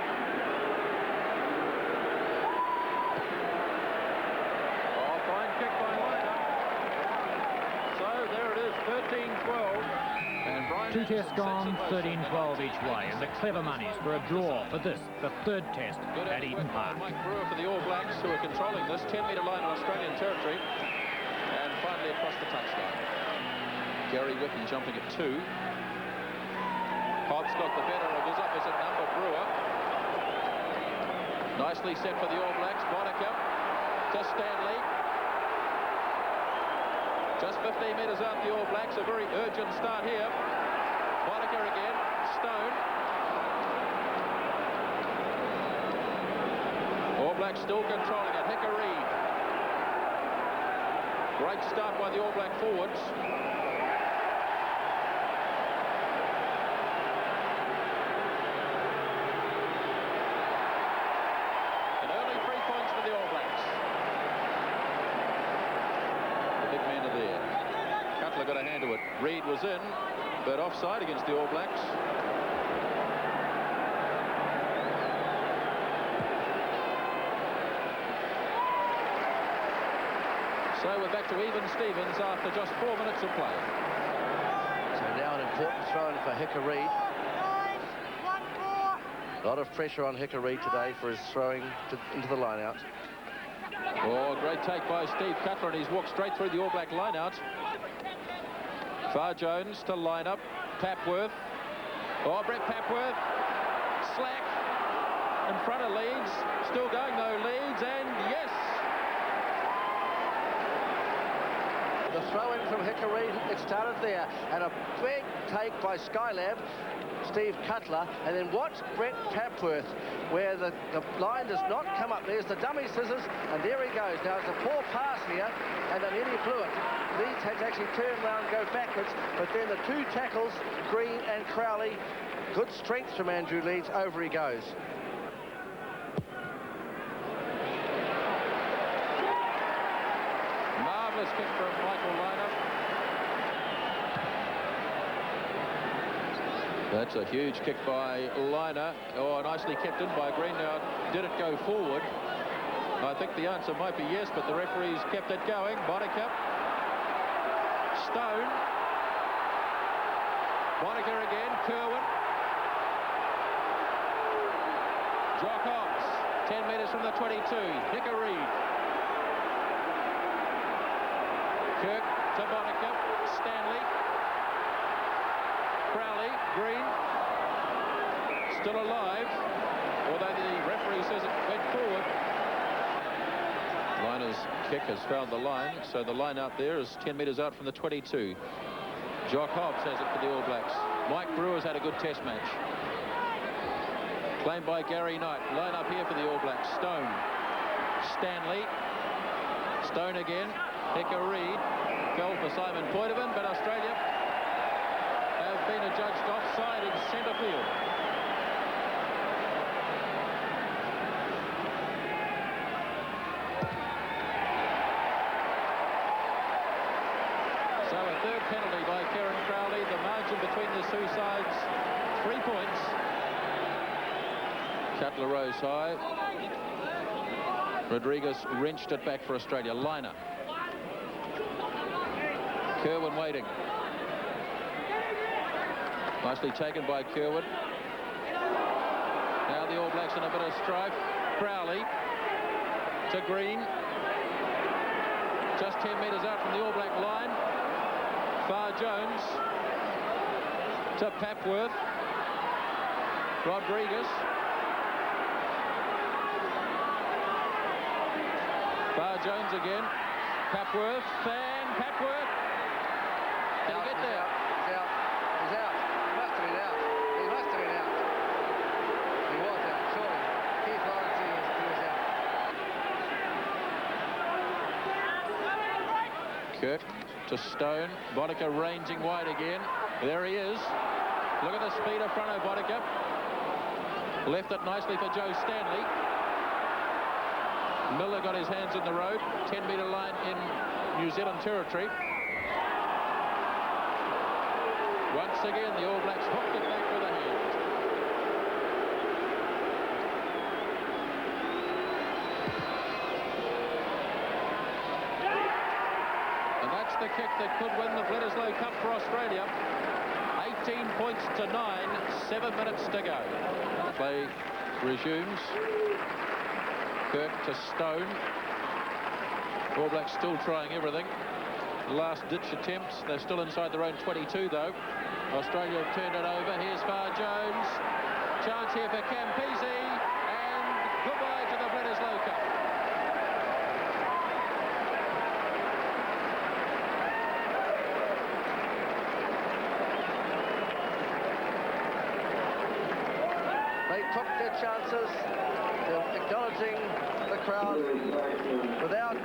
Oh, fine kick by Liner. So there it is, 13-12. And Brian 2 tests gone, 13-12 each way, and the clever money's for a draw for this, the third test at Eden Park. Mike Brewer for the All Blacks, who are controlling this 10-metre line on Australian territory, and finally across the touchline. Gary Whitten jumping at 2. Hobbs got the better of his opposite number, Brewer. Nicely set for the All Blacks. Bodicip to Stanley. Just 15 metres out the All Blacks. A very urgent start here. Bodicip again. Stone. All Blacks still controlling it. Hicker Reid. Great start by the All Black forwards. Got a hand to it. Reid was in, but offside against the All Blacks. So we're back to even Stevens after just 4 minutes of play. So now an important throw-in for Hicker Reid. A lot of pressure on Hicker Reid today for his throwing into the line-out. Oh, great take by Steve Cutler, and he's walked straight through the All Black line-out. Far Jones to line up. Papworth. Oh, Brett Papworth. Slack. In front of Leeds. Still going though, Leeds, and yes! The throw-in from Hicker Reid, it started there. And a big take by Skylab, Steve Cutler. And then watch Brett Papworth, where the line does not come up. There's the dummy scissors, and there he goes. Now it's a poor pass here, and then he blew it. Leeds had to actually turn around and go backwards, but then the 2 tackles, Green and Crowley, good strength from Andrew Leeds, over he goes. Fabulous kick from Michael Liner. That's a huge kick by Liner. Oh, nicely kept in by Green. Now, did it go forward? I think the answer might be yes, but the referees kept it going. Boddicker. Stone. Boddicker again. Kerwin. Jock Hobbs. 10 metres from the 22. Nicker Reed. Kirk to Boddicker. Stanley. Crowley. Green. Still alive, although the referee says it went forward. Liner's kick has found the line, so the line out there is 10 metres out from the 22. Jock Hobbs has it for the All Blacks. Mike Brewer's had a good test match. Claimed by Gary Knight. Line up here for the All Blacks. Stone. Stanley. Stone again. Nicker Reed. Fell for Simon Poitevin, but Australia have been adjudged offside in centre field. So a third penalty by Kieran Crowley. The margin between the two sides, 3 points. Cutler rose high. Rodriguez wrenched it back for Australia. Liner. Kerwin waiting. Nicely taken by Kerwin. Now the All Blacks in a bit of strife. Crowley to Green. Just 10 metres out from the All Black line. Far Jones to Papworth. Rodriguez. Far Jones again. Papworth. Fan Papworth. Did he get there? He's out. He's out. He must have been out. He must have been out. He was out, surely. Keith Lawrence, he was out. Kirk to Stone. Boddicker ranging wide again. There he is. Look at the speed of front of Boddicker. Left it nicely for Joe Stanley. Miller got his hands in the road. 10-metre line in New Zealand territory. Once again, the All Blacks hooked it back with a hand. And that's the kick that could win the Bledisloe Cup for Australia. 18 points to 9, 7 minutes to go. Play resumes. Kirk to Stone. All Blacks still trying everything. Last-ditch attempts. They're still inside their own 22, though. Australia have turned it over. Here's Far Jones. Chance here for Campese. And goodbye to the Bledisloe Cup. They took their chances. They're acknowledging the crowd. Without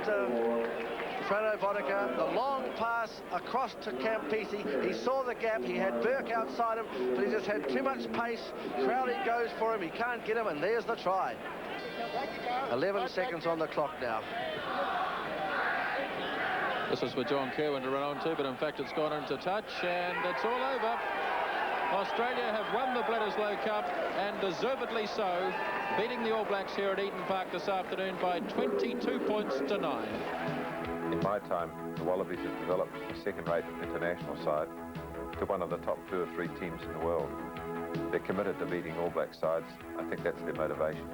Frano Boddicker, the long pass across to Campese. He saw the gap. He had Burke outside him, but he just had too much pace. Crowley goes for him. He can't get him, and there's the try. 11 seconds on the clock now. This is for John Kerwin to run on to, but in fact it's gone into touch, and it's all over. Australia have won the Bledisloe Cup, and deservedly so, beating the All Blacks here at Eden Park this afternoon by 22 points to 9. In my time, the Wallabies have developed a second-rate international side to one of the top 2 or 3 teams in the world. They're committed to beating All Black sides. I think that's their motivation.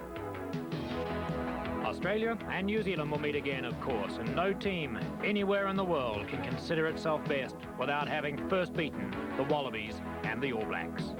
Australia and New Zealand will meet again, of course, and no team anywhere in the world can consider itself best without having first beaten the Wallabies and the All Blacks.